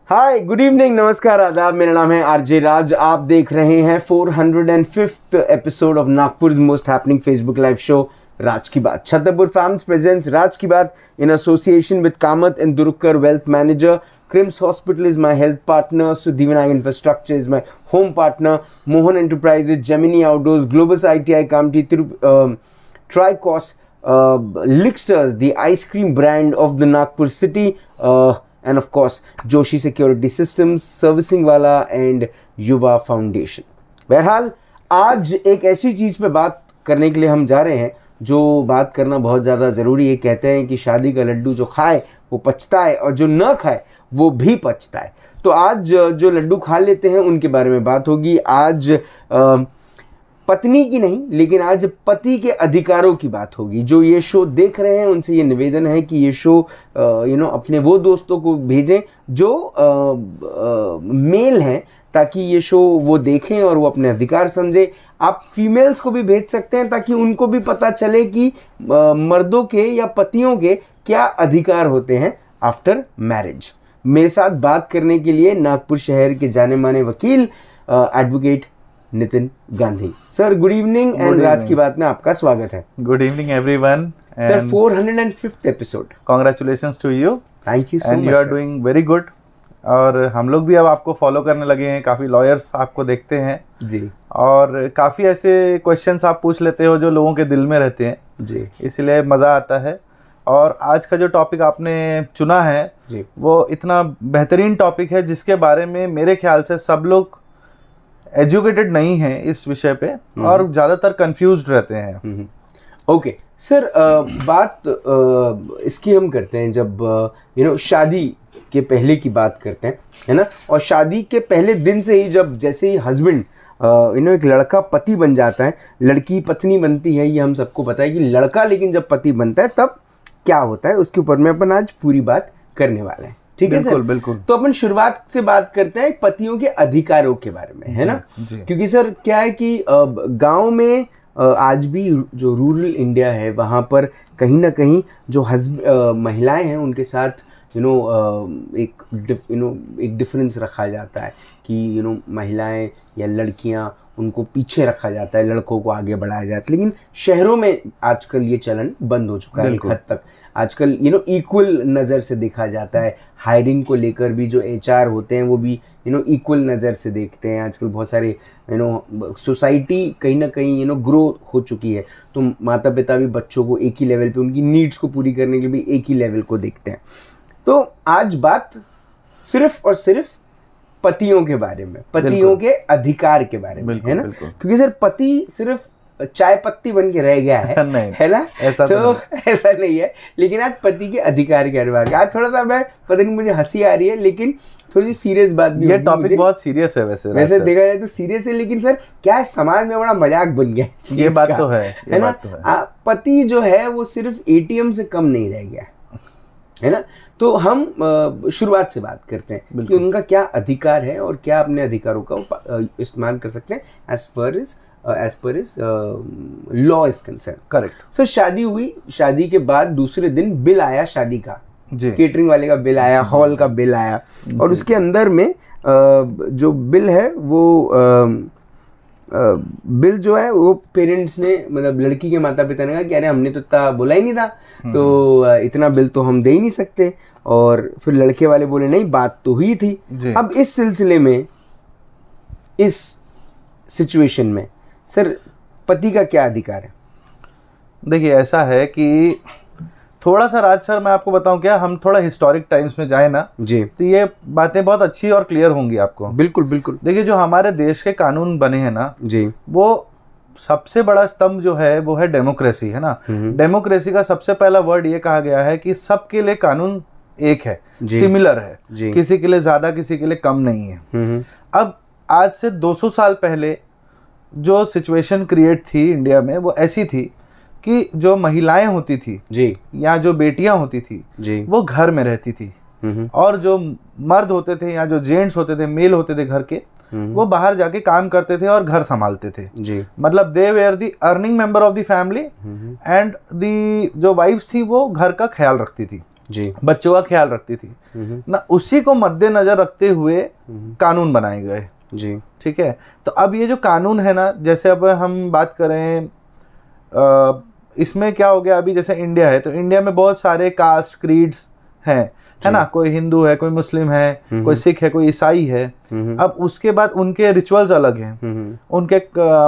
हाय, good evening, नमस्कार, आदाब। मेरा नाम है आरजे राज। आप देख रहे हैं 405th episode of Nagpur's most happening Facebook live show राज की बात। छतरपुर फार्म्स प्रेजेंट्स राज की बात in association with Kamath and Durukar Wealth Manager. Crims Hospital is my health partner. Sudhivinayak Infrastructure is my home partner. Mohan Enterprises, Gemini Outdoors, Globus ITI Kamti, Tricos, Licksters, the ice cream brand of the Nagpur city, and of course Joshi Security Systems, Servicing Wala and Yuva Foundation. बहरहाल आज एक ऐसी चीज़ पे बात करने के लिए हम जा रहे हैं जो बात करना बहुत ज़्यादा ज़रूरी है। कहते हैं कि शादी का लड्डू जो खाए वो पचता है और जो न खाए वो भी पचता है। तो आज जो लड्डू खा लेते हैं उनके बारे में बात होगी। आज पत्नी की नहीं, लेकिन आज पति के अधिकारों की बात होगी। जो ये शो देख रहे हैं उनसे ये निवेदन है कि ये शो अपने वो दोस्तों को भेजें जो मेल हैं, ताकि ये शो वो देखें और वो अपने अधिकार समझे। आप फीमेल्स को भी भेज सकते हैं ताकि उनको भी पता चले कि मर्दों के या पतियों के क्या अधिकार होते हैं आफ्टर मैरिज। मेरे साथ बात करने के लिए नागपुर शहर के जाने माने वकील advocate Nitin Gandhi. Sir, good evening and राज की बात में आपका स्वागत है। Good evening everyone. Sir, 405th episode. Congratulations to you. Thank you so much. And you are doing very good. और हम लोग भी अब आपको फॉलो करने लगे हैं। काफ़ी लॉयर्स आपको देखते हैं जी, और काफ़ी ऐसे क्वेश्चंस आप पूछ लेते हो जो लोगों के दिल में रहते हैं जी, इसलिए मज़ा आता है। और आज का जो टॉपिक आपने चुना है जी, वो इतना बेहतरीन टॉपिक है जिसके बारे में मेरे ख्याल से सब लोग एजुकेटेड नहीं हैं इस विषय पे और ज़्यादातर कंफ्यूज्ड रहते हैं। ओके सर, बात इसकी हम करते हैं जब शादी के पहले की बात करते हैं, है ना। और शादी के पहले दिन से ही जब जैसे ही हस्बैंड एक लड़का पति बन जाता है, लड़की पत्नी बनती है, ये हम सबको पता है कि लड़का लेकिन जब पति बनता है तब क्या होता है, उसके ऊपर में अपन आज पूरी बात करने वाले हैं। ठीक है सर? बिल्कुल बिल्कुल। तो अपन शुरुआत से बात करते हैं पतियों के अधिकारों के बारे में, है ना। क्योंकि सर क्या है कि गाँव में आज भी जो रूरल इंडिया है वहाँ पर कहीं ना कहीं जो महिलाएं हैं उनके साथ एक डिफरेंस रखा जाता है कि महिलाएं या लड़कियां उनको पीछे रखा जाता है, लड़कों को आगे बढ़ाया जाता है। लेकिन शहरों में आजकल ये चलन बंद हो चुका है एक हद तक। आजकल इक्वल नज़र से देखा जाता है। हायरिंग को लेकर भी जो HR होते हैं वो भी इक्वल नज़र से देखते हैं। आजकल बहुत सारे सोसाइटी कहीं ना कहीं ग्रो हो चुकी है, तो माता पिता भी बच्चों को एक ही लेवल पे, उनकी नीड्स को पूरी करने के लिए भी एक ही लेवल को देखते हैं। तो आज बात सिर्फ और सिर्फ पतियों के बारे में, पतियों के अधिकार के बारे में, है ना। क्योंकि सर पति सिर्फ चाय पत्ती बन के रह गया है नहीं, है ना। ऐसा तो ऐसा नहीं है। लेकिन आज पति के अधिकार के बारे में आज थोड़ा सा, मैं पता नहीं मुझे हंसी आ रही है लेकिन थोड़ी सीरियस बात भी। ये टॉपिक बहुत सीरियस है वैसे देखा जाए तो सीरियस है, लेकिन सर क्या है, समाज में बड़ा मजाक बन गया ये बात तो है ना। पति जो है वो सिर्फ ATM से कम नहीं रह गया है ना। तो हम शुरुआत से बात करते हैं कि उनका क्या अधिकार है और क्या अपने अधिकारों का इस्तेमाल कर सकते हैं as per is law is concern. Correct. फिर शादी हुई, शादी के बाद दूसरे दिन बिल आया शादी का, केटरिंग वाले का बिल आया, हॉल का बिल आया, और उसके अंदर में जो बिल है वो बिल जो है वो पेरेंट्स ने, मतलब लड़की के माता पिता ने कहा कि अरे हमने तो इतना बोला ही नहीं था, तो इतना बिल तो हम दे ही नहीं सकते। और फिर लड़के वाले बोले नहीं, बात तो हुई थी। अब इस सिलसिले में, इस सिचुएशन में सर पति का क्या अधिकार है? देखिए ऐसा है कि थोड़ा सा राज सर मैं आपको बताऊं क्या, हम थोड़ा हिस्टोरिक टाइम्स में जाए ना जी, तो ये बातें बहुत अच्छी और क्लियर होंगी आपको। बिल्कुल बिल्कुल। देखिए जो हमारे देश के कानून बने हैं ना जी, वो सबसे बड़ा स्तंभ जो है वो है डेमोक्रेसी, है ना। डेमोक्रेसी का सबसे पहला वर्ड ये कहा गया है कि सबके लिए कानून एक है, सिमिलर है, किसी के लिए ज्यादा किसी के लिए कम नहीं है। अब आज से 200 साल पहले जो सिचुएशन क्रिएट थी इंडिया में वो ऐसी थी कि जो महिलाएं होती थी जी, या जो बेटियां होती थी जी, वो घर में रहती थी, और जो मर्द होते थे या जो जेंट्स होते थे, मेल होते थे घर के, वो बाहर जाके काम करते थे और घर संभालते थे जी। मतलब दे where the earning member of the family and the जो वाइफ्स थी वो घर का ख्याल रखती थी। जी, बच्चों का ख्याल रखती थी ना, उसी को मद्देनजर रखते हुए कानून बनाए गए। जी, ठीक है, तो अब ये जो कानून है ना, जैसे अब हम बात करें इसमें क्या हो गया, अभी जैसे इंडिया है तो इंडिया में बहुत सारे कास्ट क्रीड्स हैं, है ना, कोई हिंदू है, कोई मुस्लिम है, कोई सिख है, कोई ईसाई है। अब उसके बाद उनके रिचुअल्स अलग हैं, उनके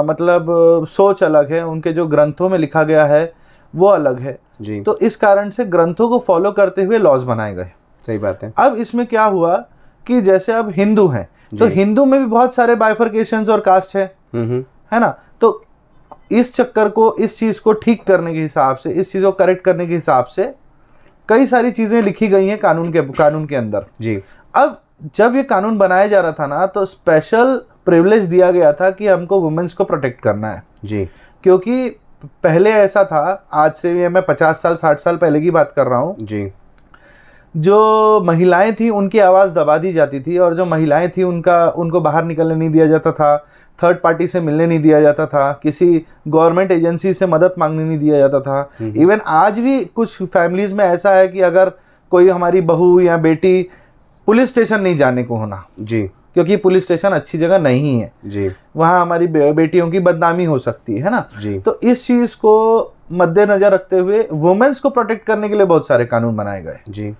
मतलब सोच अलग है, उनके जो ग्रंथों में लिखा गया है वो अलग है जी। तो इस कारण से ग्रंथों को फॉलो करते हुए लॉज बनाए गए। सही बात है। अब इसमें क्या हुआ कि जैसे अब हिंदू हैं तो हिंदू में भी बहुत सारे बाइफर्केशंस और कास्ट है ना, तो इस चक्कर को, इस चीज को ठीक करने के हिसाब से, इस चीज को करेक्ट करने के हिसाब से कई सारी चीजें लिखी गई हैं कानून के अंदर जी। अब जब ये कानून बनाया जा रहा था ना, तो स्पेशल प्रिविलेज दिया गया था कि हमको वुमेन्स को प्रोटेक्ट करना है जी, क्योंकि पहले ऐसा था, आज से भी मैं 50 साल 60 साल पहले की बात कर रहा हूँ जी, जो महिलाएं थी उनकी आवाज दबा दी जाती थी, और जो महिलाएं थी उनको बाहर निकलने नहीं दिया जाता था, थर्ड पार्टी से मिलने नहीं दिया जाता था, किसी गवर्नमेंट एजेंसी से मदद मांगने नहीं दिया जाता था। इवन आज भी कुछ फैमिलीज में ऐसा है कि अगर कोई हमारी बहू या बेटी पुलिस स्टेशन नहीं जाने को होना जी, क्योंकि पुलिस स्टेशन अच्छी जगह नहीं है जी, वहां हमारी बेटियों की बदनामी हो सकती है ना जी। तो इस चीज को मद्देनजर रखते हुए वुमेन्स को प्रोटेक्ट करने के लिए बहुत सारे कानून बनाए गए जी।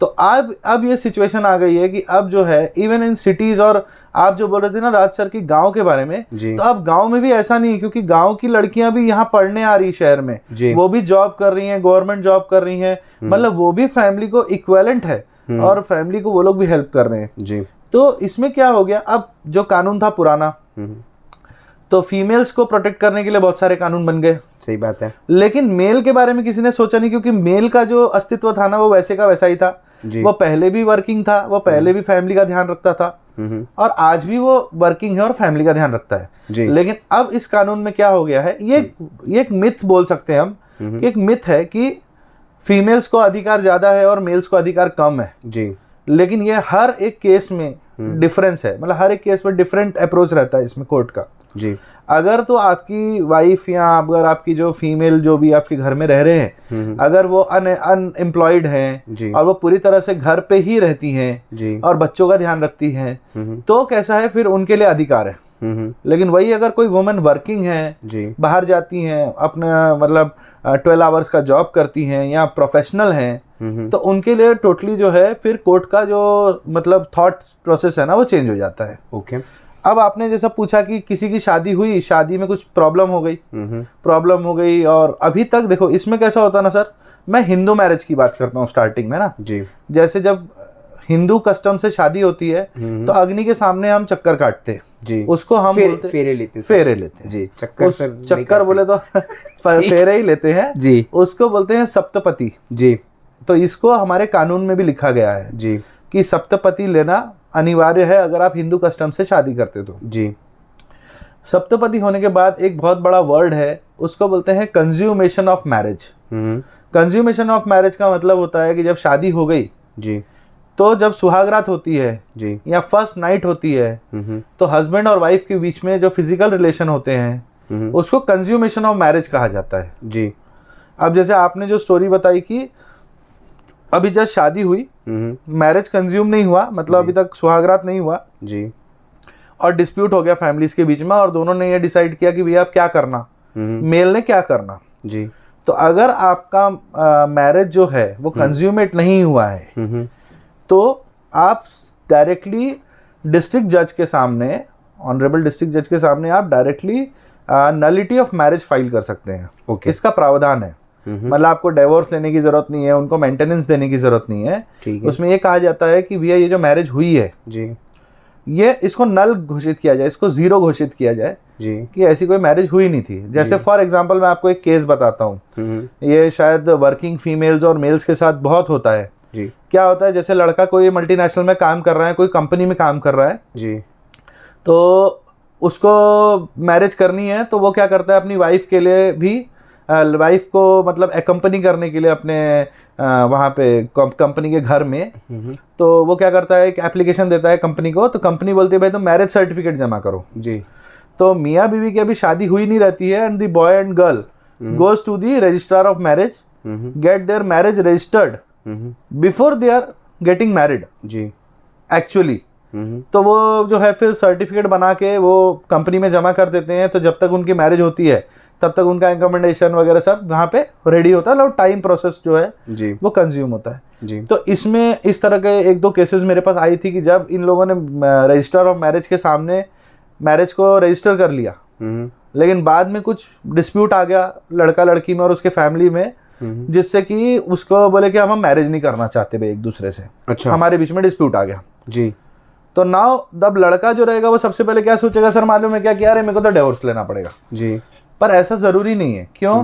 तो अब ये सिचुएशन आ गई है कि अब जो है इवन इन सिटीज, और आप जो बोल रहे थे ना राज सर की गांव के बारे में, तो अब गांव में भी ऐसा नहीं है, क्योंकि गांव की लड़कियां भी यहाँ पढ़ने आ रही शहर में, वो भी जॉब कर रही हैं, गवर्नमेंट जॉब कर रही हैं, मतलब वो भी फैमिली को इक्विवेलेंट है और फैमिली को वो लोग भी हेल्प कर रहे हैं जी। तो इसमें क्या हो गया, अब जो कानून था पुराना, तो फीमेल्स को प्रोटेक्ट करने के लिए बहुत सारे कानून बन गए। सही बात है, लेकिन मेल के बारे में किसी ने सोचा नहीं, क्योंकि मेल का जो अस्तित्व था ना वो वैसे का वैसा ही था, वो पहले भी वर्किंग था, वो पहले भी फैमिली का ध्यान रखता था, और आज भी वो वर्किंग है और फैमिली का ध्यान रखता है जी। लेकिन अब इस कानून में क्या हो गया है, ये एक मिथ बोल सकते हैं हम, एक मिथ है कि फीमेल्स को अधिकार ज्यादा है और मेल्स को अधिकार कम है जी। लेकिन ये हर एक केस में डिफरेंस है, मतलब हर एक केस में डिफरेंट अप्रोच रहता है इसमें कोर्ट का जी। अगर तो आपकी वाइफ या अगर आपकी जो फीमेल जो भी आपके घर में रह रहे हैं, अगर वो अनएम्प्लॉयड हैं और वो पूरी तरह से घर पे ही रहती हैं और बच्चों का ध्यान रखती हैं, तो कैसा है, फिर उनके लिए अधिकार है। लेकिन वही अगर कोई वुमेन वर्किंग है, बाहर जाती हैं, अपना मतलब 12 आवर्स का जॉब करती हैं या प्रोफेशनल हैं, तो उनके लिए टोटली जो है फिर कोर्ट का जो मतलब थॉट प्रोसेस है ना वो चेंज हो जाता है। ओके, अब आपने जैसा पूछा कि किसी की शादी हुई, शादी में कुछ प्रॉब्लम हो गई, और अभी तक देखो इसमें कैसा होता ना सर, मैं हिंदू मैरिज की बात करता हूँ स्टार्टिंग में ना जी। जैसे जब हिंदू कस्टम से शादी होती है तो अग्नि के सामने हम चक्कर काटते जी, उसको हम बोलते फेरे लेते जी। चक्कर बोले तो फेरे ही लेते हैं जी, उसको बोलते हैं सप्तपति जी। तो इसको हमारे कानून में भी लिखा गया है जी कि सप्तपति लेना अनिवार्य है अगर आप हिंदू कस्टम से शादी करते तो जी। सप्तपति होने के बाद एक बहुत बड़ा वर्ड है, उसको बोलते हैं consummation of marriage. Consummation of marriage का मतलब होता है कि जब शादी हो गई जी, तो जब सुहागरात होती है जी या फर्स्ट नाइट होती है, तो हस्बैंड और वाइफ के बीच में जो फिजिकल रिलेशन होते हैं उसको कंज्यूमेशन ऑफ मैरिज कहा जाता है जी। अब जैसे आपने जो स्टोरी बताई कि अभी जस्ट शादी हुई, मैरिज कंज्यूम नहीं हुआ, मतलब अभी तक सुहागरात नहीं हुआ जी, और डिस्प्यूट हो गया फैमिलीज के बीच में, और दोनों ने ये डिसाइड किया कि भैया अब क्या करना, मेल ने क्या करना जी। तो अगर आपका मैरिज जो है वो कंज्यूमेट नहीं हुआ है, तो आप डायरेक्टली डिस्ट्रिक्ट जज के सामने, ऑनरेबल डिस्ट्रिक्ट जज के सामने आप directly nullity of marriage file कर सकते हैं। okay. इसका प्रावधान है, मतलब आपको डिवोर्स लेने की जरूरत नहीं है, उनको मेंटेनेंस देने की जरूरत नहीं है। उसमें ये कहा जाता है कि भैया ये जो मैरिज हुई है जी, ये इसको नल घोषित किया जाए, इसको जीरो घोषित किया जाए जी, कि ऐसी कोई मैरिज हुई नहीं थी। जैसे फॉर एग्जांपल मैं आपको एक केस बताता हूँ, ये शायद वर्किंग फीमेल्स और मेल्स के साथ बहुत होता है जी। क्या होता है, जैसे लड़का कोई मल्टीनेशनल में काम कर रहा है, कोई कंपनी में काम कर रहा है जी, तो उसको मैरिज करनी है, तो वो क्या करता है अपनी वाइफ के लिए भी, वाइफ को मतलब एकम्पनी करने के लिए अपने वहाँ पे कंपनी के घर में, तो वो क्या करता है एक एप्लीकेशन देता है कंपनी को, तो कंपनी बोलती है भाई तुम मैरिज सर्टिफिकेट जमा करो जी। तो मियाँ बीवी की अभी शादी हुई नहीं रहती है, and the boy and girl goes to the registrar of marriage, get their marriage registered before they are getting married जी एक्चुअली। तो वो जो है फिर सर्टिफिकेट बना के वो कंपनी में जमा कर देते हैं, तो जब तक उनकी मैरिज होती है तब तक उनका इंकमेंडेशन वगैरह सब वहाँ पे रेडी होता है, टाइम प्रोसेस जो है जी वो कंज्यूम होता है जी। तो इसमें इस तरह के एक दो केसेस मेरे पास आई थी कि जब इन लोगों ने रजिस्टर ऑफ मैरिज के सामने मैरिज को रजिस्टर कर लिया, लेकिन बाद में कुछ डिस्प्यूट आ गया लड़का लड़की में और उसके फैमिली में, जिससे कि उसको बोले कि हम मैरिज नहीं करना चाहते भाई एक दूसरे से। अच्छा। हमारे बीच में डिस्प्यूट आ गया जी। तो नाउ तब लड़का जो रहेगा वो सबसे पहले क्या सोचेगा, सर मालूम है क्या कि यार मेरे को तो डिवोर्स लेना पड़ेगा जी। पर ऐसा जरूरी नहीं है। क्यों?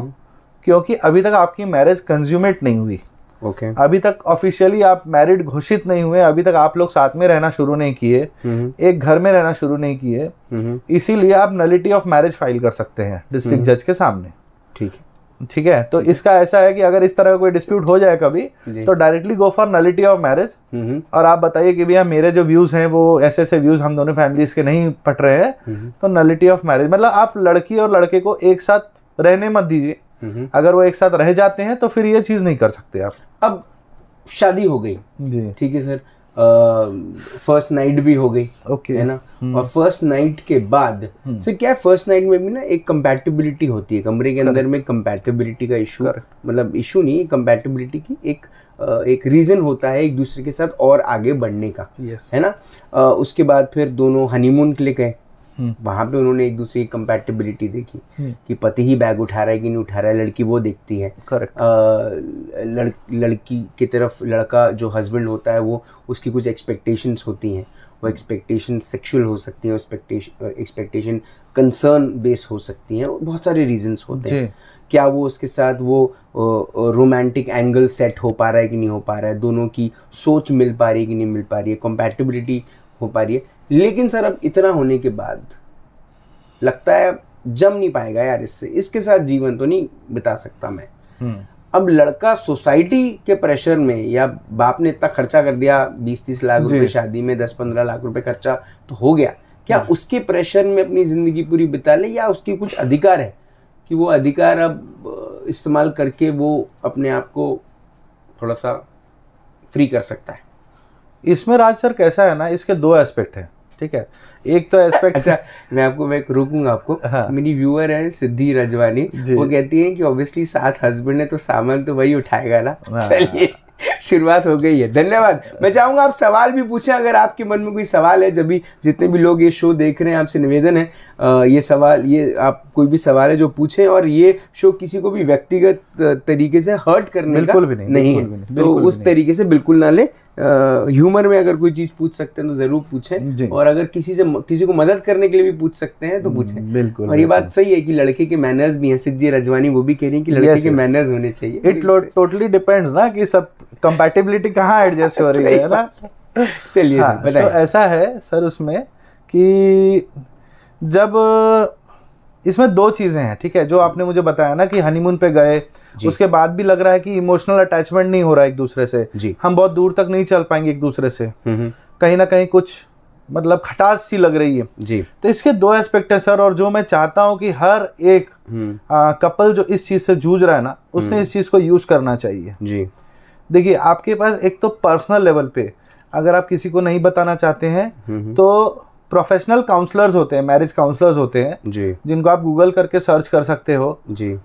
क्योंकि अभी तक आपकी मैरिज कंज्यूमेट नहीं हुई। ओके। अभी तक ऑफिशियली आप मैरिड घोषित नहीं हुए, अभी तक आप लोग साथ में रहना शुरू नहीं किए, एक घर में रहना शुरू नहीं किए, इसीलिए आप नलिटी ऑफ मैरिज फाइल कर सकते हैं डिस्ट्रिक्ट जज के सामने। ठीक है। ठीक है, तो इसका ऐसा है कि अगर इस तरह का कोई डिस्प्यूट हो जाए कभी तो directly go for nullity of marriage और आप बताइए कि भैया मेरे जो व्यूज हैं वो ऐसे ऐसे व्यूज हम दोनों फैमिलीज के नहीं पट रहे हैं, तो नलिटी ऑफ मैरिज मतलब आप लड़की और लड़के को एक साथ रहने मत दीजिए। अगर वो एक साथ रह जाते हैं तो फिर ये चीज नहीं कर सकते आप। अब शादी हो गई जी, ठीक है सर, फर्स्ट नाइट भी हो गई, ओके है ना, और फर्स्ट नाइट के बाद से क्या फर्स्ट नाइट में भी ना एक कंपैटिबिलिटी होती है कमरे के अंदर में, कंपैटिबिलिटी का इशू, मतलब इशू नहीं, कंपैटिबिलिटी की एक रीजन होता है एक दूसरे के साथ और आगे बढ़ने का, है ना। उसके बाद फिर दोनों हनीमून के लिए गए, वहां पे उन्होंने एक दूसरे की कंपैटिबिलिटी देखी कि पति ही बैग उठा रहा है कि नहीं उठा रहा है, लड़की वो देखती है। करेक्ट। लड़की की तरफ लड़का जो हस्बैंड होता है वो उसकी कुछ एक्सपेक्टेशंस होती हैं, वो एक्सपेक्टेशन सेक्सुअल हो सकती हैं, एक्सपेक्टेशन कंसर्न बेस हो सकती हैं, बहुत सारे रीजंस होते हैं। क्या वो उसके साथ वो रोमांटिक एंगल सेट हो पा रहा है कि नहीं हो पा रहा है, दोनों की सोच मिल पा रही है कि नहीं मिल पा रही है, कंपैटिबिलिटी हो पा रही है। लेकिन सर अब इतना होने के बाद लगता है जम नहीं पाएगा यार, इसके साथ जीवन तो नहीं बिता सकता मैं। अब लड़का सोसाइटी के प्रेशर में, या बाप ने इतना खर्चा कर दिया 20-30 लाख रुपए शादी में, 10-15 लाख रुपए खर्चा तो हो गया, क्या उसके प्रेशर में अपनी जिंदगी पूरी बिता ले, या उसकी कुछ अधिकार है कि वो अधिकार अब इस्तेमाल करके वो अपने आप को थोड़ा सा फ्री कर सकता है? इसमें राज सर कैसा है ना, इसके दो एस्पेक्ट हैं, ठीक है। एक तो एस्पेक्ट अच्छा, मैं रोकूंगा आपको। हाँ। मेरी व्यूअर है सिद्धि रजवानी, वो कहती है कि ऑब्वियसली साथ हस्बैंड है तो सामान तो वही उठाएगा ना। चलिए शुरुआत हो गई है, धन्यवाद। मैं चाहूंगा आप सवाल भी पूछें, अगर आपके मन में कोई सवाल है। जब भी जितने भी लोग ये शो देख रहे हैं, आपसे निवेदन है ये सवाल, ये आप कोई भी सवाल है जो पूछें, और ये शो किसी को भी व्यक्तिगत तरीके से हर्ट करने बिल्कुल का भी नहीं है, तो उस तरीके से बिल्कुल ना ले। ह्यूमर में अगर कोई चीज पूछ सकते हैं तो जरूर पूछें, और अगर किसी को मदद करने के लिए भी पूछ सकते हैं तो पूछें। बिल्कुल। और ये बात सही है कि लड़के के मैनर्स भी हैं, सिद्धि रजवानी वो भी कह रही है कि लड़के के मैनर्स होने चाहिए। इट टोटली डिपेंड्स ना कि सब कंपैटिबिलिटी कहाँ एडजस्ट हो रही है ना। चलिए तो ऐसा है सर उसमें कि जब इसमें दो चीजें हैं, ठीक है, जो आपने मुझे बताया ना कि हनीमून पे गए, उसके बाद भी लग रहा है कि इमोशनल अटैचमेंट नहीं हो रहा है एक दूसरे से, हम बहुत दूर तक नहीं चल पाएंगे एक दूसरे से, कहीं ना कहीं कुछ मतलब खटास सी लग रही है जी। तो इसके दो एस्पेक्ट है सर, और जो मैं चाहता हूं कि हर एक कपल जो इस चीज से जूझ रहा है ना, उसने इस चीज को यूज करना चाहिए जी। देखिए, आपके पास एक तो पर्सनल लेवल पे अगर आप किसी को नहीं बताना चाहते हैं तो प्रोफेशनल काउंसलर्स होते हैं, मैरिज काउंसलर्स होते हैं जी, जिनको आप गूगल करके सर्च कर सकते हो जी।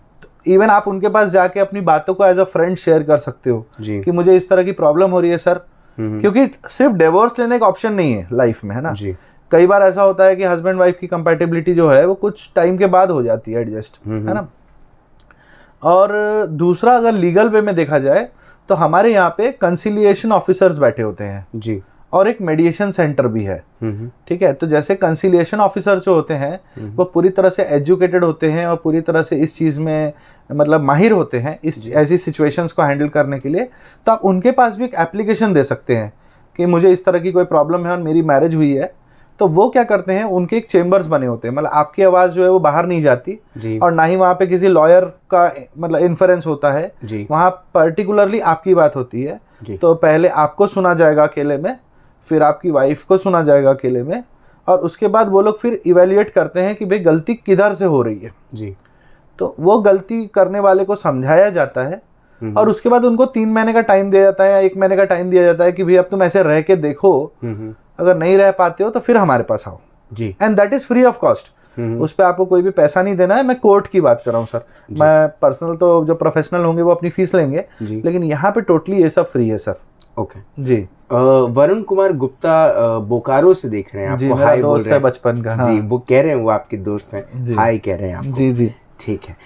इवन आप उनके पास जाके अपनी बातों को एज अ फ्रेंड शेयर कर सकते हो जी, कि मुझे इस तरह की प्रॉब्लम हो रही है सर, क्योंकि सिर्फ डिवोर्स लेने का ऑप्शन नहीं है लाइफ में, है ना जी। कई बार ऐसा होता है कि हस्बैंड वाइफ की कंपैटिबिलिटी जो है वो कुछ टाइम के बाद हो जाती है एडजस्ट, है ना। और दूसरा, अगर लीगल वे में देखा जाए तो हमारे यहाँ पे कंसिलिएशन ऑफिसर्स बैठे होते हैं जी, और एक मेडिएशन सेंटर भी है, ठीक है। तो जैसे कंसिलिएशन ऑफिसर जो होते हैं वो पूरी तरह से एजुकेटेड होते हैं और पूरी तरह से इस चीज में मतलब माहिर होते हैं इस ऐसी सिचुएशंस को हैंडल करने के लिए। तो आप उनके पास भी एक एप्लीकेशन दे सकते हैं कि मुझे इस तरह की कोई प्रॉब्लम है और मेरी मैरिज हुई है, तो वो क्या करते हैं, उनके एक चेम्बर्स बने होते हैं, मतलब आपकी आवाज जो है वो बाहर नहीं जाती और ना ही वहाँ पे किसी लॉयर का मतलब इन्फ्लुएंस होता है, वहाँ पर्टिकुलरली आपकी बात होती है। तो पहले आपको सुना जाएगा अकेले में, फिर आपकी वाइफ को सुना जाएगा अकेले में, और उसके बाद वो लोग फिर इवेल्युएट करते हैं कि भाई गलती किधर से हो रही है जी। तो वो गलती करने वाले को समझाया जाता है और उसके बाद उनको 3 महीने का टाइम दिया जाता है या 1 महीने का टाइम दिया जाता है कि भाई अब तुम ऐसे रह के देखो, अगर नहीं रह पाते हो तो फिर हमारे पास आओ जी, and that is free of cost. उस पर आपको कोई भी पैसा नहीं देना है। मैं कोर्ट की बात कर रहा हूँ सर, मैं पर्सनल तो जो प्रोफेशनल होंगे वो अपनी फीस लेंगे, लेकिन यहाँ पे टोटली ये सब फ्री है सर। ओके जी। वरुण कुमार गुप्ता बोकारो से देख रहे हैं आपको, मेरा हाय दोस्त है बचपन का। जी, वो कह रहे हैं, वो आपके दोस्त हैं, हाय कह रहे हैं आपको। जी जी, ठीक है।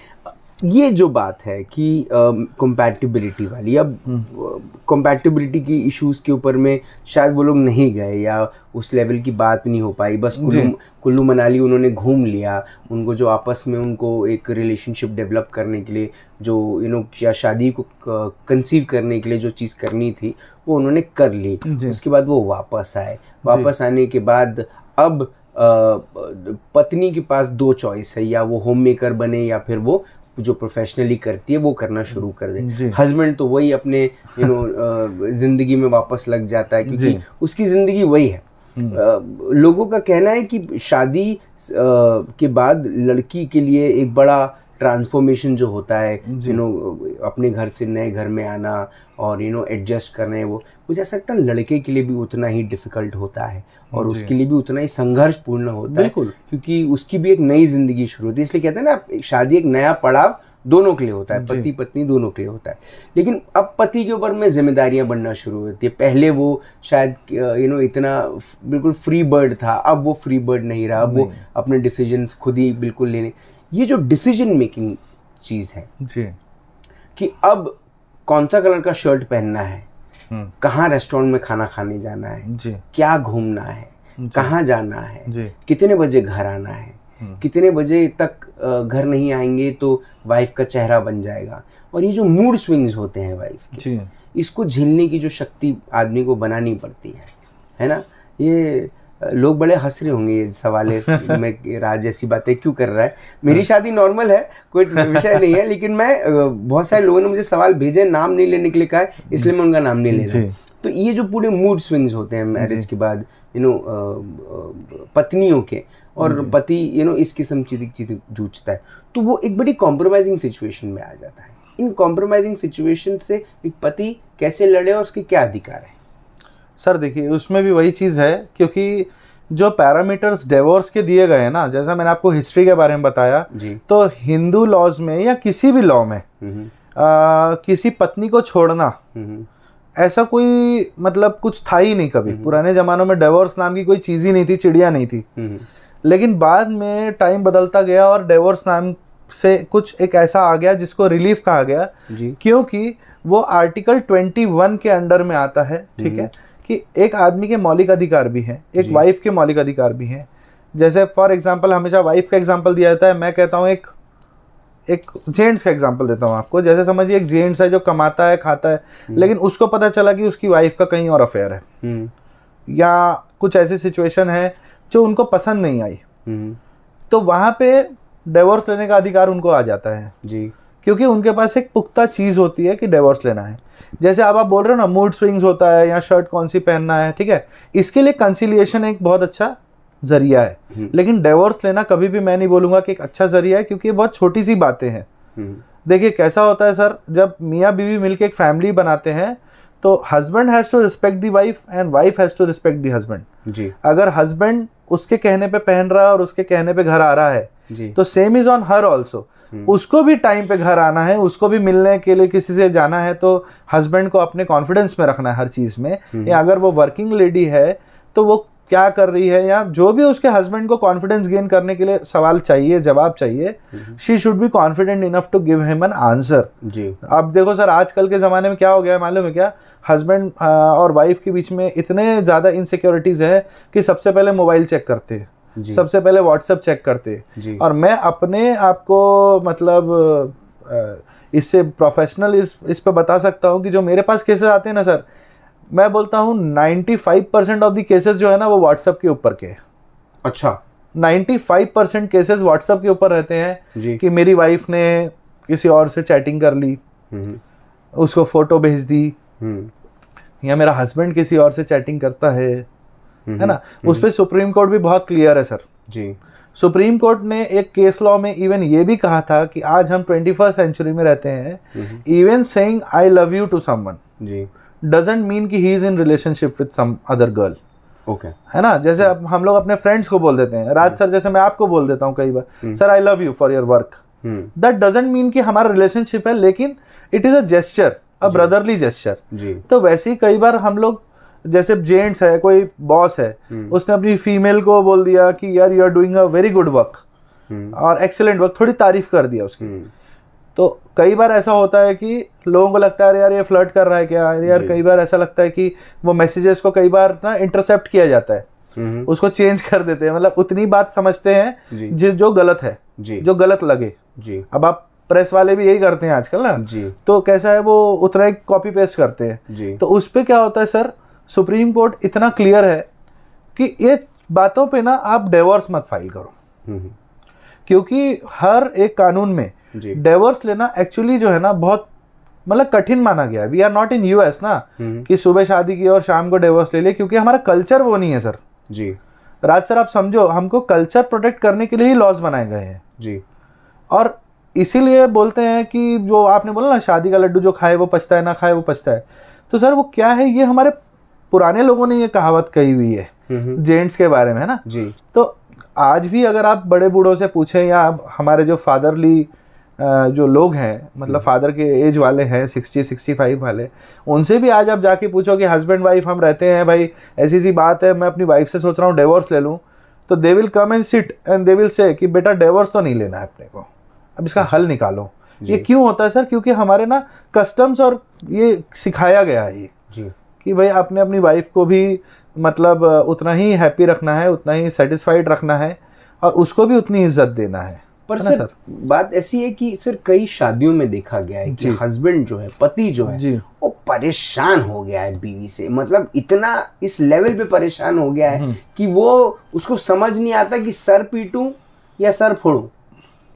ये जो बात है कि कंपैटिबिलिटी वाली, अब कंपैटिबिलिटी की इश्यूज के ऊपर में शायद वो लोग नहीं गए या उस लेवल की बात नहीं हो पाई, बस कुल्लू मनाली उन्होंने घूम लिया, उनको जो आपस में उनको एक रिलेशनशिप डेवलप करने के लिए जो या शादी को कंसीव करने के लिए जो चीज़ करनी थी वो उन्होंने कर ली। उसके बाद वो वापस आए, वापस आने के बाद अब पत्नी के पास 2 चॉइस है, या वो होम मेकर बने या फिर वो जो प्रोफेशनली करती है वो करना शुरू कर दे। हस्बैंड तो वही अपने जिंदगी में वापस लग जाता है क्योंकि उसकी जिंदगी वही है। लोगों का कहना है कि शादी के बाद लड़की के लिए एक बड़ा ट्रांसफॉर्मेशन जो होता है, अपने घर से नए घर में आना और एडजस्ट करना, वो मुझे ऐसा लगता है लड़के के लिए भी उतना ही डिफिकल्ट होता है और उसके लिए भी उतना ही संघर्षपूर्ण होता है, क्योंकि उसकी भी एक नई जिंदगी शुरू होती है। इसलिए कहते हैं ना, शादी एक नया पड़ाव दोनों के लिए होता है, पति पत्नी दोनों के लिए होता है। लेकिन अब पति के ऊपर में जिम्मेदारियां बढ़ना शुरू होती है। पहले वो शायद इतना बिल्कुल फ्री बर्ड था, अब वो फ्री बर्ड नहीं रहा, अब वो अपने डिसीजंस खुद ही बिल्कुल लेने। ये जो डिसीजन मेकिंग चीज है जी, कि अब कौन सा कलर का शर्ट पहनना है, कहाँ रेस्टोरेंट में खाना खाने जाना है जी, क्या घूमना है, कहाँ जाना है जी, कितने बजे घर आना है, कितने बजे तक घर नहीं आएंगे तो वाइफ का चेहरा बन जाएगा, और ये जो मूड स्विंग्स होते हैं वाइफ के, इसको झेलने की जो शक्ति आदमी को बनानी पड़ती है ना। ये लोग बड़े हंस रहे होंगे ये सवाल में, राज ऐसी बातें क्यों कर रहा है। मेरी शादी नॉर्मल है, कोई विषय नहीं है, लेकिन मैं बहुत सारे लोगों ने मुझे सवाल भेजे, नाम नहीं लेने के लिए कहा है, इसलिए मैं उनका नाम नहीं ले रहा। तो ये जो पूरे मूड स्विंग्स होते हैं मैरिज के बाद पत्नियों के, और पति इस किस्म की चीज़ जूझता है, तो वो एक बड़ी कॉम्प्रोमाइजिंग सिचुएशन में आ जाता है। इन कॉम्प्रोमाइजिंग सिचुएशन से एक पति कैसे लड़े और उसके क्या अधिकार है? सर देखिए, उसमें भी वही चीज़ है, क्योंकि जो पैरामीटर्स डिवोर्स के दिए गए हैं ना, जैसा मैंने आपको हिस्ट्री के बारे में बताया, तो हिंदू लॉज में या किसी भी लॉ में किसी पत्नी को छोड़ना ऐसा कोई मतलब कुछ था ही नहीं कभी। पुराने जमानों में डिवोर्स नाम की कोई चीज़ ही नहीं थी, चिड़िया नहीं थी। लेकिन बाद में टाइम बदलता गया और डिवोर्स नाम से कुछ एक ऐसा आ गया जिसको रिलीफ कहा गया, क्योंकि वो आर्टिकल 21 के अंडर में आता है, ठीक है, कि एक आदमी के मौलिक अधिकार भी हैं, एक वाइफ के मौलिक अधिकार भी हैं। जैसे फॉर एग्जांपल हमेशा वाइफ का एग्जांपल दिया जाता है, मैं कहता हूँ एक जेंट्स का एग्जांपल देता हूँ आपको। जैसे समझिए एक जेंट्स है जो कमाता है, खाता है, लेकिन उसको पता चला कि उसकी वाइफ का कहीं और अफेयर है, या कुछ ऐसी सिचुएशन है जो उनको पसंद नहीं आई, तो वहां पे डिवोर्स लेने का अधिकार उनको आ जाता है जी, क्योंकि उनके पास एक पुख्ता चीज होती है कि डिवोर्स लेना है। जैसे अब आप बोल रहे हो ना, मूड स्विंग्स होता है या शर्ट कौन सी पहनना है, ठीक है, इसके लिए कंसिलिएशन एक बहुत अच्छा जरिया है। लेकिन डिवोर्स लेना कभी भी मैं नहीं बोलूंगा कि एक अच्छा जरिया है, क्योंकि ये बहुत छोटी सी बातें हैं। देखिए कैसा होता है सर, जब मियाँ बीवी मिलके एक फैमिली बनाते हैं, तो husband has to respect the wife and wife has to respect the husband जी। अगर हस्बैंड उसके कहने पे पहन रहा है और उसके कहने पे घर आ रहा है जी, तो same is on her also. उसको भी टाइम पे घर आना है, उसको भी मिलने के लिए किसी से जाना है, तो हस्बैंड को अपने कॉन्फिडेंस में रखना है हर चीज में। या अगर वो वर्किंग लेडी है तो वो क्या कर रही है, या जो भी उसके हस्बैंड को कॉन्फिडेंस गेन करने के लिए सवाल चाहिए, जवाब चाहिए, she should be confident enough to give him an answer जी। अब देखो सर, आजकल के ज़माने में क्या हो गया है मालूम है क्या, हस्बैंड और वाइफ के बीच में इतने ज़्यादा इनसिक्योरिटीज़ है कि सबसे पहले मोबाइल चेक करते हैं, सबसे पहले व्हाट्सएप चेक करते हैं। और मैं अपने आप को मतलब इससे प्रोफेशनल इस पे बता सकता हूँ कि जो मेरे पास केसेस आते हैं ना सर, मैं बोलता हूँ 95% ऑफ द केसेस जो है ना वो व्हाट्सएप के ऊपर के। अच्छा, 95% केसेस व्हाट्सएप के ऊपर रहते हैं कि मेरी वाइफ ने किसी और से चैटिंग कर ली, उसको फोटो भेज दी, या मेरा हस्बैंड किसी और से चैटिंग करता है ना। उस पर सुप्रीम कोर्ट भी बहुत क्लियर है सर जी। सुप्रीम कोर्ट ने एक केस लॉ में इवन ये भी कहा था कि आज हम 21st सेंचुरी में रहते हैं, even saying I love you to someone जी डजंट मीन कि he is in relationship with some other girl. Okay, है ना, जैसे अब हम लोग अपने फ्रेंड्स को बोल देते हैं, राज सर जैसे मैं आपको बोल देता हूँ कई बार, sir I love you for your work, that doesn't mean कि हमारा रिलेशनशिप है, लेकिन it is a gesture, a brotherly gesture जी। तो वैसे ही कई बार हम लोग, जैसे जेंट्स है, कोई बॉस है, उसने अपनी फीमेल को बोल दिया कि यार you are doing a very good work और एक्सीलेंट वर्क, थोड़ी तारीफ कर दिया उसकी। तो कई बार ऐसा होता है कि लोगों को लगता है यार ये फ्लर्ट कर रहा है क्या यार, कई बार ऐसा लगता है कि वो मैसेजेस को कई बार ना इंटरसेप्ट किया जाता है, उसको चेंज कर देते हैं, मतलब उतनी बात समझते हैं जो गलत है जी, जो गलत लगे जी। अब आप प्रेस वाले भी यही करते हैं आजकल ना जी, तो कैसा है वो उतना ही कॉपी पेस्ट करते हैं जी। तो उस पे क्या होता है सर, सुप्रीम कोर्ट इतना क्लियर है कि ये बातों पे ना आप डिवोर्स मत फाइल करो, क्योंकि हर एक कानून में डिवोर्स लेना एक्चुअली जो है ना बहुत मतलब कठिन माना गया है। We are not in US ना कि सुबह शादी की और शाम को डिवोर्स ले ले, क्योंकि हमारा कल्चर वो नहीं है सर जी। राज सर आप समझो, हमको कल्चर प्रोटेक्ट करने के लिए ही लॉज बनाए गए हैं जी। और इसीलिए बोलते हैं कि जो आपने बोला ना, शादी का लड्डू जो खाए वो पछता है, ना खाए वो पछता है, तो सर वो क्या है, ये हमारे पुराने लोगों ने ये कहावत कही हुई है जेंट्स के बारे में, है ना जी। तो आज भी अगर आप बड़े बूढ़ों से पूछें या हमारे जो फादरली जो लोग हैं, मतलब फादर के एज वाले हैं 60-65 वाले, उनसे भी आज आप जाके पूछो कि हस्बैंड वाइफ हम रहते हैं भाई, ऐसी सी बात है, मैं अपनी वाइफ से सोच रहा हूँ डिवोर्स ले लूँ, तो they will come and sit and they will say कि बेटा डिवोर्स तो नहीं लेना है अपने को, अब इसका हल निकालो। ये क्यों होता है सर, क्योंकि हमारे ना कस्टम्स और ये सिखाया गया है ये जी, कि भाई आपने अपनी वाइफ को भी मतलब उतना ही हैप्पी रखना है, उतना ही सेटिस्फाइड रखना है और उसको भी उतनी इज्जत देना है। पर सर बात ऐसी है कि सर कई शादियों में देखा गया है कि हस्बैंड जो है, पति जो है वो परेशान हो गया है बीवी से, मतलब इतना इस लेवल पे परेशान हो गया है कि वो उसको समझ नहीं आता कि सर पीटूं या सर फोड़ूं।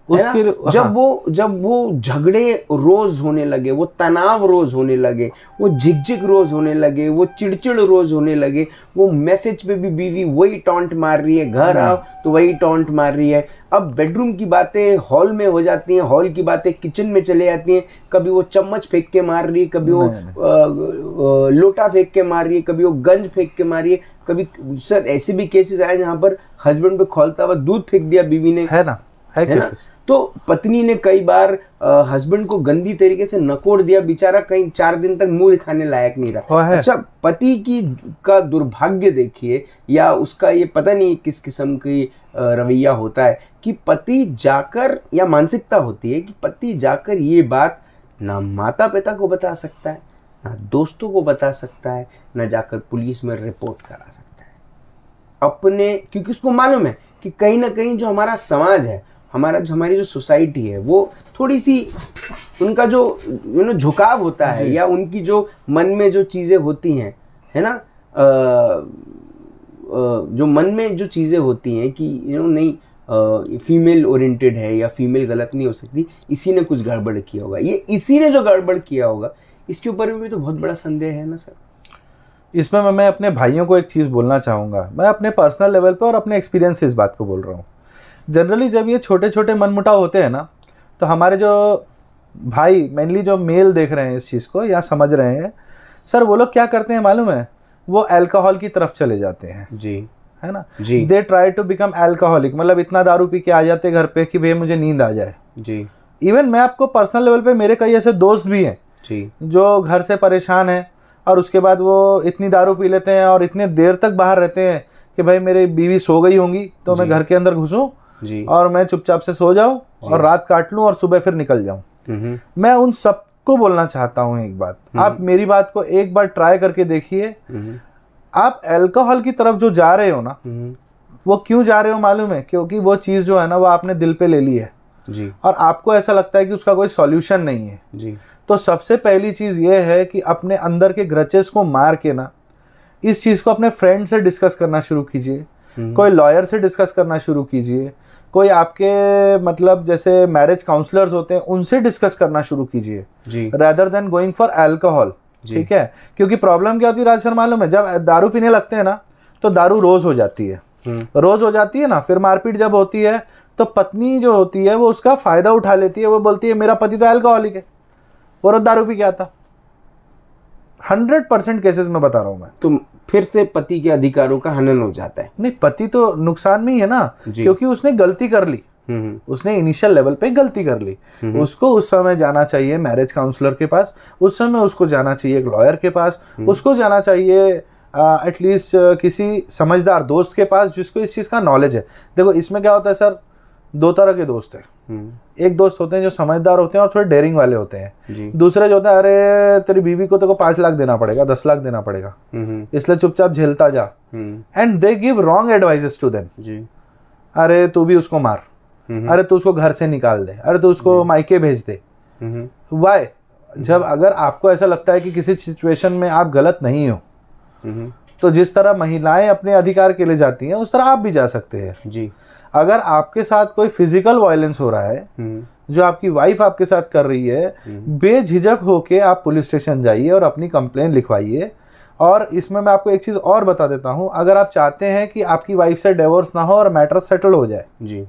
जब वो झगड़े रोज होने लगे, वो तनाव रोज होने लगे, वो झिकझिक रोज होने लगे, वो चिड़चिड़ रोज होने लगे, वो मैसेज पे भी बीवी वही टॉन्ट मार रही है, घर आओ तो वही टॉन्ट मार रही है। अब बेडरूम की बातें हॉल में हो जाती हैं, हॉल की बातें किचन में चले जाती हैं, कभी वो चम्मच फेंक के मार रही है, कभी वो लोटा फेंक के मार रही है, कभी वो गंज फेंक के मार रही है, कभी सर ऐसे भी केसेस आए जहां पर हस्बैंड पे खौलता हुआ दूध फेंक दिया बीवी ने, है ना। तो पत्नी ने कई बार हस्बैंड को गंदी तरीके से नकोड़ दिया, बेचारा कहीं 4 दिन तक मुंह दिखाने लायक नहीं रहा। अच्छा, पति की का दुर्भाग्य देखिए, या उसका ये पता नहीं किस किस्म की रवैया होता है कि पति जाकर, या मानसिकता होती है कि पति जाकर ये बात ना माता पिता को बता सकता है, ना दोस्तों को बता सकता है, ना जाकर पुलिस में रिपोर्ट करा सकता है अपने, क्योंकि उसको मालूम है कि कहीं ना कहीं जो हमारा समाज है, हमारी जो सोसाइटी है, वो थोड़ी सी उनका जो झुकाव होता है, या उनकी जो मन में जो चीजें होती हैं, है ना, जो मन में जो चीजें होती हैं कि नहीं फीमेल ओरिएंटेड है या फीमेल गलत नहीं हो सकती, इसी ने कुछ गड़बड़ किया होगा, ये इसी ने जो गड़बड़ किया होगा, इसके ऊपर भी तो बहुत बड़ा संदेह है ना सर। इसमें मैं अपने भाइयों को एक चीज़ बोलना चाहूँगा, मैं अपने पर्सनल लेवल पे और अपने एक्सपीरियंस से इस बात को बोल रहा हूँ। जनरली जब ये छोटे छोटे मनमुटाव होते हैं ना, तो हमारे जो भाई, मेनली जो मेल देख रहे हैं इस चीज़ को या समझ रहे हैं सर, वो लोग क्या करते हैं मालूम है, वो अल्कोहल की तरफ चले जाते हैं जी, है ना जी। They try to become alcoholic, मतलब इतना दारू पी के आ जाते घर पे कि भाई मुझे नींद आ जाए जी। इवन मैं आपको पर्सनल लेवल पे, मेरे कई ऐसे दोस्त भी हैं जी, जो घर से परेशान हैं और उसके बाद वो इतनी दारू पी लेते हैं और इतने देर तक बाहर रहते हैं कि भाई मेरी बीवी सो गई होंगी तो मैं घर के अंदर घुसूं जी, और मैं चुपचाप से सो जाऊं और रात काट लूं और सुबह फिर निकल जाऊं। मैं उन सबको बोलना चाहता हूं एक बात, आप मेरी बात को एक बार ट्राई करके देखिए। आप अल्कोहल की तरफ जो जा रहे हो ना, वो क्यों जा रहे हो मालूम है, क्योंकि वो चीज जो है ना वो आपने दिल पे ले ली है जी, और आपको ऐसा लगता है कि उसका कोई सॉल्यूशन नहीं है जी। तो सबसे पहली चीज ये है कि अपने अंदर के ग्रचेस को मार के ना, इस चीज को अपने फ्रेंड से डिस्कस करना शुरू कीजिए, कोई लॉयर से डिस्कस करना शुरू कीजिए, कोई आपके मतलब जैसे मैरिज काउंसलर्स होते हैं उनसे डिस्कस करना शुरू कीजिए, rather than going for alcohol. ठीक है, क्योंकि प्रॉब्लम क्या होती है राज सर मालूम है, जब दारू पीने लगते हैं ना तो दारू रोज हो जाती है रोज हो जाती है ना, फिर मारपीट जब होती है तो पत्नी जो होती है वो उसका फायदा उठा लेती है। वो बोलती है मेरा पति तो अल्कोहलिक है, औरत दारू पी के आता। 100% केसेस में बता रहा हूं मैं। तो फिर से पति के अधिकारों का हनन हो जाता है। नहीं, पति तो नुकसान में ही है ना, क्योंकि उसने गलती कर ली। उसने इनिशियल लेवल पे गलती कर ली। उसको उस समय जाना चाहिए मैरिज काउंसलर के पास, उस समय उसको जाना चाहिए एक लॉयर के पास, उसको जाना चाहिए एटलीस्ट किसी समझदार दोस्त के पास जिसको इस चीज का नॉलेज है। देखो इसमें क्या होता है सर, दो तरह के दोस्त हैं। एक दोस्त होते हैं जो समझदार होते हैं और थोड़े डेयरिंग वाले होते हैं। दूसरे जो होते हैं, अरे तेरी बीवी को तो 5 लाख देना पड़ेगा, 10 लाख देना पड़ेगा, इसलिए चुपचाप झेलता जा। And they give wrong advices to them. अरे तू भी उसको मार, अरे तू उसको घर से निकाल दे, अरे तू उसको मायके भेज दे। वाई? जब अगर आपको ऐसा लगता है कि किसी सिचुएशन में आप गलत नहीं हो, तो जिस तरह महिलाएं अपने अधिकार के लिए जाती हैं उस तरह आप भी जा सकते हैं जी। अगर आपके साथ कोई फिजिकल वायलेंस हो रहा है, जो आपकी वाइफ आपके साथ कर रही है, बेझिझक होके आप पुलिस स्टेशन जाइए और अपनी कंप्लेंट लिखवाइए। और इसमें मैं आपको एक चीज और बता देता हूं, अगर आप चाहते हैं कि आपकी वाइफ से डिवोर्स ना हो और मैटर सेटल हो जाए जी,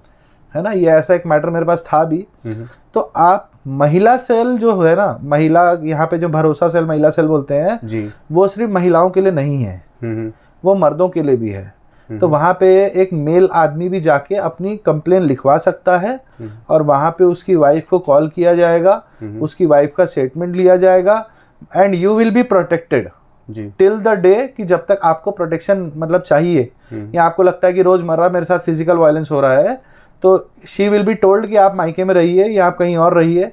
है ना, ये ऐसा एक मैटर मेरे पास था भी, तो आप महिला सेल जो है ना, महिला यहाँ पे जो भरोसा सेल महिला सेल बोलते हैं जी, वो सिर्फ महिलाओं के लिए नहीं है, वो मर्दों के लिए भी है। तो वहां पे एक मेल आदमी भी जाके अपनी कंप्लेन लिखवा सकता है और वहां पे उसकी वाइफ को कॉल किया जाएगा, उसकी वाइफ का स्टेटमेंट लिया जाएगा and you will be protected till the day कि जब तक आपको प्रोटेक्शन मतलब चाहिए, या आपको लगता है कि रोजमर्रा मेरे साथ फिजिकल वायलेंस हो रहा है, तो शी विल बी टोल्ड कि आप मायके में रहिए या आप कहीं और रहिए,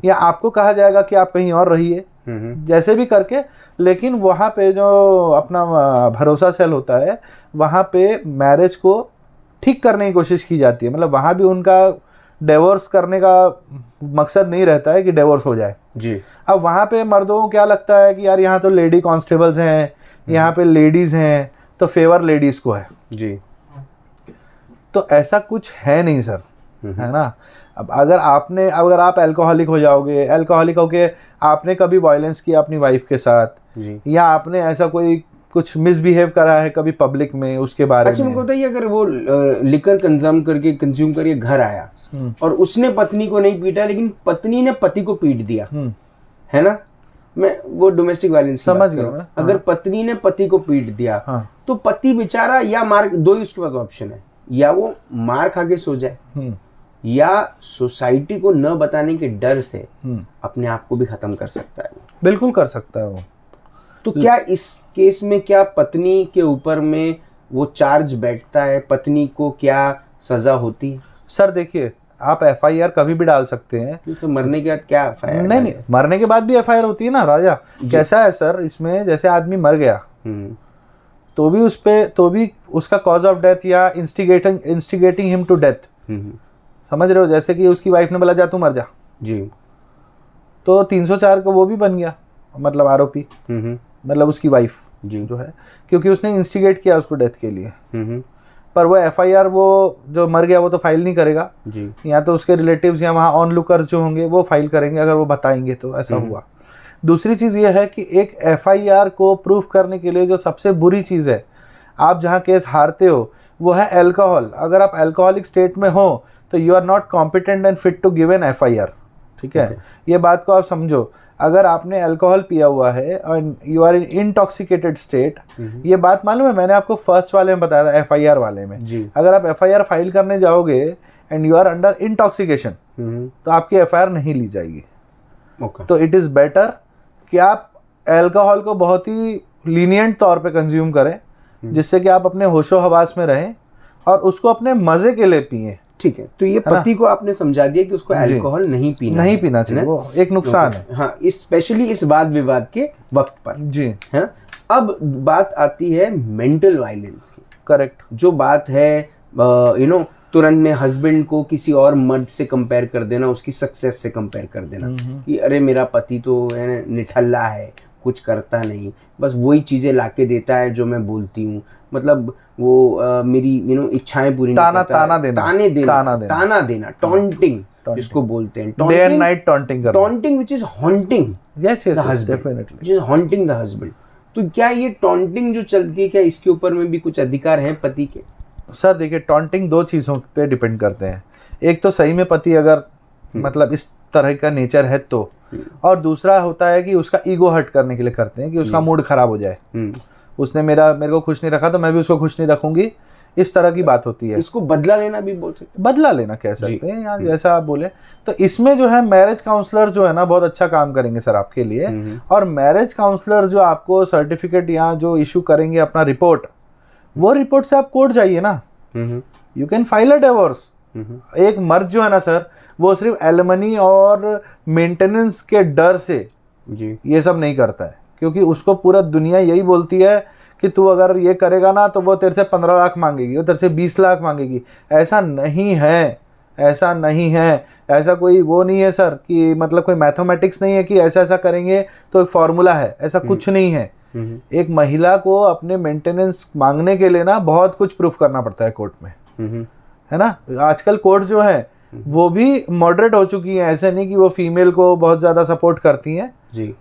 या आपको कहा जाएगा कि आप कहीं और रहिए, जैसे भी करके। लेकिन वहाँ पे जो अपना भरोसा सेल होता है, वहाँ पे मैरिज को ठीक करने की कोशिश की जाती है। मतलब वहाँ भी उनका डिवोर्स करने का मकसद नहीं रहता है कि डिवोर्स हो जाए जी। अब वहाँ पे मर्दों को क्या लगता है कि यार यहाँ तो लेडी कांस्टेबल्स हैं, यहाँ पे लेडीज हैं, तो फेवर लेडीज को है जी। तो ऐसा कुछ है नहीं सर, है ना। अब अगर आप अल्कोहलिक हो जाओगे, अल्कोहलिक होके आपने कभी वायलेंस किया अपनी वाइफ के साथ जी, या आपने ऐसा कोई कुछ मिसबिहेव करा है कभी पब्लिक में, उसके बारे में। अच्छा मुझे बताइए, अगर वो लिकर कंज्यूम करके घर आया और उसने पत्नी को नहीं पीटा लेकिन पत्नी ने पति को पीट दिया, है ना, मैं वो डोमेस्टिक वायलेंस समझ गया। अगर पत्नी ने पति को पीट दिया तो पति बेचारा या मार, दो ही उसके पास ऑप्शन है, या वो मार खा के सो जाए या सोसाइटी को न बताने के डर से अपने आप को भी खत्म कर सकता है। बिल्कुल कर सकता है वो। तो क्या इस केस में क्या पत्नी के ऊपर में वो चार्ज बैठता है, पत्नी को क्या सजा होती है? सर देखिए, आप एफआईआर कभी भी डाल सकते हैं। तो मरने के बाद क्या एफआईआर? नहीं, मरने के बाद भी एफआईआर होती है ना राजा। कैसा है सर, इसमें जैसे आदमी मर गया तो भी उसका कॉज ऑफ डेथ या इंस्टिगेटिंग हिम टू डेथ, समझ रहे हो, जैसे कि उसकी वाइफ ने बोला जा तू मर जा जी, तो 304 का वो भी बन गया, मतलब आरोपी, मतलब उसकी वाइफ जो है, क्योंकि उसने इंस्टिगेट किया उसको डेथ के लिए। पर वो एफआईआर वो जो मर गया वो तो फाइल नहीं करेगा जी, या तो उसके रिलेटिव्स या वहाँ ऑन लुकर्स जो होंगे वो फाइल करेंगे अगर वो बताएंगे तो ऐसा हुआ। दूसरी चीज ये है कि एक एफआईआर को प्रूफ करने के लिए जो सबसे बुरी चीज है, आप जहाँ केस हारते हो, वो है अल्कोहल। अगर आप अल्कोहलिक स्टेट में हो तो you are not competent and fit to give an FIR, ठीक है। ये बात को आप समझो। अगर आपने अल्कोहल पिया हुआ है और you are in intoxicated state, ये बात मालूम है, मैंने आपको फर्स्ट वाले में बताया था, एफआईआर वाले में जी। अगर आप एफआईआर फाइल करने जाओगे and you are under intoxication तो आपकी एफआईआर नहीं ली जाएगी। तो इट इज बेटर कि आप अल्कोहल को बहुत ही लीनियंट तौर पे कंज्यूम करें, जिससे कि आप अपने होशो हवास में रहें और उसको अपने मजे के लिए पिए। ठीक है, तो ये पति को आपने समझा दिया कि उसको अल्कोहल नहीं पीना चाहिए, वो एक नुकसान है। हाँ, स्पेशली इस वाद विवाद के वक्त पर जी। हाँ, अब बात आती है मेंटल वायलेंस की। करेक्ट, जो बात है तुरंत में हस्बैंड को किसी और मर्द से कंपेयर कर देना, उसकी सक्सेस से कंपेयर कर देना कि अरे मेरा पति तो है निठल्ला है, कुछ करता नहीं, बस वही चीजें लाके देता है जो मैं बोलती हूँ, मतलब वो मेरी इच्छाएं पूरी ताना देना, टॉन्टिंग जिसको बोलते हैं, day and night taunting which is haunting the husband. तो क्या ये टॉन्टिंग जो चलती है, क्या इसके ऊपर में भी कुछ अधिकार है पति के? सर देखिए, टॉन्टिंग दो चीज़ों पे डिपेंड करते हैं। एक तो सही में पति अगर मतलब इस तरह का नेचर है तो, और दूसरा होता है कि उसका ईगो हर्ट करने के लिए करते हैं कि उसका मूड खराब हो जाए, उसने मेरे को खुश नहीं रखा तो मैं भी उसको खुश नहीं रखूंगी, इस तरह की बात होती है। इसको बदला लेना भी बोल सकते हैं, बदला लेना कह सकते हैं या जैसा आप बोले। तो इसमें जो है मैरिज काउंसलर जो है ना बहुत अच्छा काम करेंगे सर आपके लिए। और मैरिज काउंसलर जो आपको सर्टिफिकेट या जो इशू करेंगे अपना रिपोर्ट, वो रिपोर्ट से आप कोर्ट जाइए ना, you can file a divorce. एक मर्द जो है ना सर, वो सिर्फ एलिमनी और मेंटेनेंस के डर से ये सब नहीं करता है, क्योंकि उसको पूरा दुनिया यही बोलती है कि तू अगर ये करेगा ना तो वो तेरे से 15 लाख मांगेगी, वो तेरे से 20 लाख मांगेगी। ऐसा नहीं है, ऐसा नहीं है, ऐसा कोई वो नहीं है सर कि मतलब कोई मैथमेटिक्स नहीं है कि ऐसा ऐसा करेंगे तो एक फॉर्मूला है, ऐसा कुछ नहीं है। एक महिला को अपने मेंटेनेंस मांगने के लिए ना बहुत कुछ प्रूफ करना पड़ता है कोर्ट में, है ना। आजकल कोर्ट जो है वो भी मॉडरेट हो चुकी है, ऐसे नहीं कि वो फीमेल को बहुत ज्यादा सपोर्ट करती हैं जी।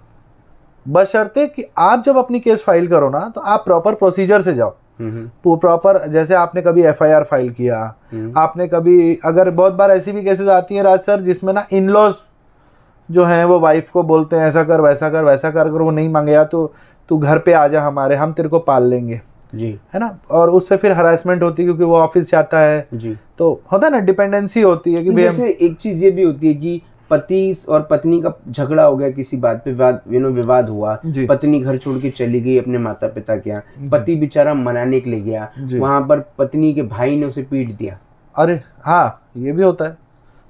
बशर्ते कि आप जब अपनी केस फाइल करो ना तो आप प्रॉपर प्रोसीजर से जाओ, प्रॉपर। जैसे आपने कभी एफआईआर फाइल किया, आपने कभी, अगर बहुत बार ऐसी भी केसेस आती हैं राज सर जिसमें ना इन लॉज जो हैं वो वाइफ को बोलते हैं ऐसा कर वैसा कर वैसा कर, अगर वो नहीं मांगेगा तो तू घर पे आ जा हमारे, हम तेरे को पाल लेंगे जी, है ना। और उससे फिर हरासमेंट होती है क्योंकि वो ऑफिस जाता है जी, तो होता है ना, डिपेंडेंसी होती है कि जैसे एक चीज ये भी होती है कि पति और पत्नी का झगड़ा हो गया, किसी बात पे विवाद हुआ, पत्नी घर छोड़ के चली गई अपने माता पिता के यहाँ, पति बेचारा मनाने के लिए गया, वहां पर पत्नी के भाई ने उसे पीट दिया। अरे हाँ, ये भी होता है।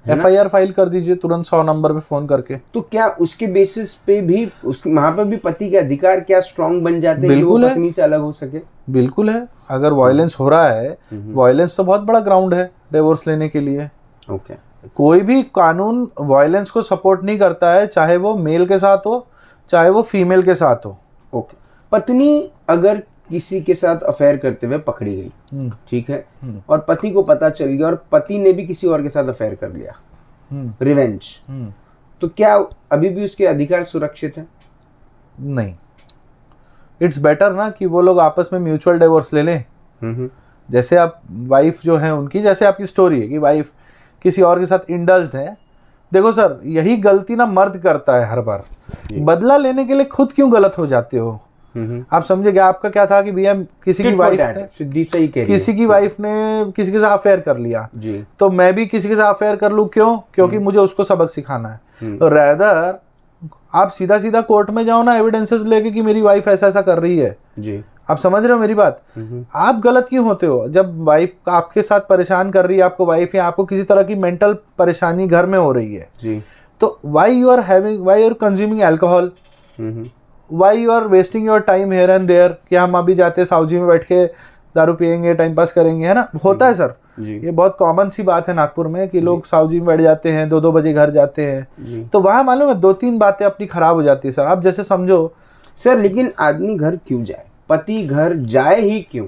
एफआईआर फाइल कर दीजिए तुरंत 100 नंबर पे फोन करके। तो क्या उसके बेसिस पे भी वहां पर भी पति के अधिकार क्या स्ट्रांग बन जाते हैं कि वो पत्नी से अलग हो सके? बिल्कुल है। अगर वायलेंस हो रहा है, वायलेंस तो बहुत बड़ा ग्राउंड है डिवोर्स लेने के लिए। ओके, कोई भी कानून वायलेंस को सपोर्ट नहीं करता है, चाहे वो मेल के साथ हो चाहे वो फीमेल के साथ हो। ओके, पत्नी अगर किसी के साथ अफेयर करते हुए पकड़ी गई, ठीक है, और पति को पता चल गया और पति ने भी किसी और के साथ अफेयर कर लिया, रिवेंज, तो क्या अभी भी उसके अधिकार सुरक्षित है? नहीं, इट्स बेटर ना कि वो लोग आपस में म्यूचुअल डिवोर्स ले लें। जैसे आप वाइफ जो है उनकी, जैसे आपकी स्टोरी है कि वाइफ किसी और के साथ इंडल्ज्ड है, देखो सर यही गलती ना मर्द करता है हर बार। बदला लेने के लिए खुद क्यों गलत हो जाते हो? आप समझे क्या? आपका क्या था कि भैया किसी की वाइफ ने किसी के साथ अफेयर कर लिया जी, तो मैं भी किसी के साथ अफेयर कर लूं, क्यों? क्योंकि मुझे उसको सबक सिखाना है। तो रैदर आप सीधा सीधा कोर्ट में जाओ ना एविडेंसेस लेके कि मेरी वाइफ ऐसा ऐसा कर रही है जी। आप समझ रहे हो मेरी बात? आप गलत क्यों होते हो? जब वाइफ आपके साथ परेशान कर रही है, आपको वाइफ या आपको किसी तरह की मेंटल परेशानी घर में हो रही है जी, तो why you are consuming alcohol, why you are wasting your time here and there, कि हम अभी जाते साउजी में बैठ के दारू पियेंगे, टाइम पास करेंगे, है ना। होता है सर जी। ये बहुत कॉमन सी बात है नागपुर में कि लोग साउजी में बैठ जाते हैं, 2-2 बजे घर जाते हैं, तो वहां मालूम है 2-3 बातें अपनी खराब हो जाती है सर। आप जैसे समझो सर, लेकिन आदमी घर क्यों जाए, पति घर जाए ही क्यों?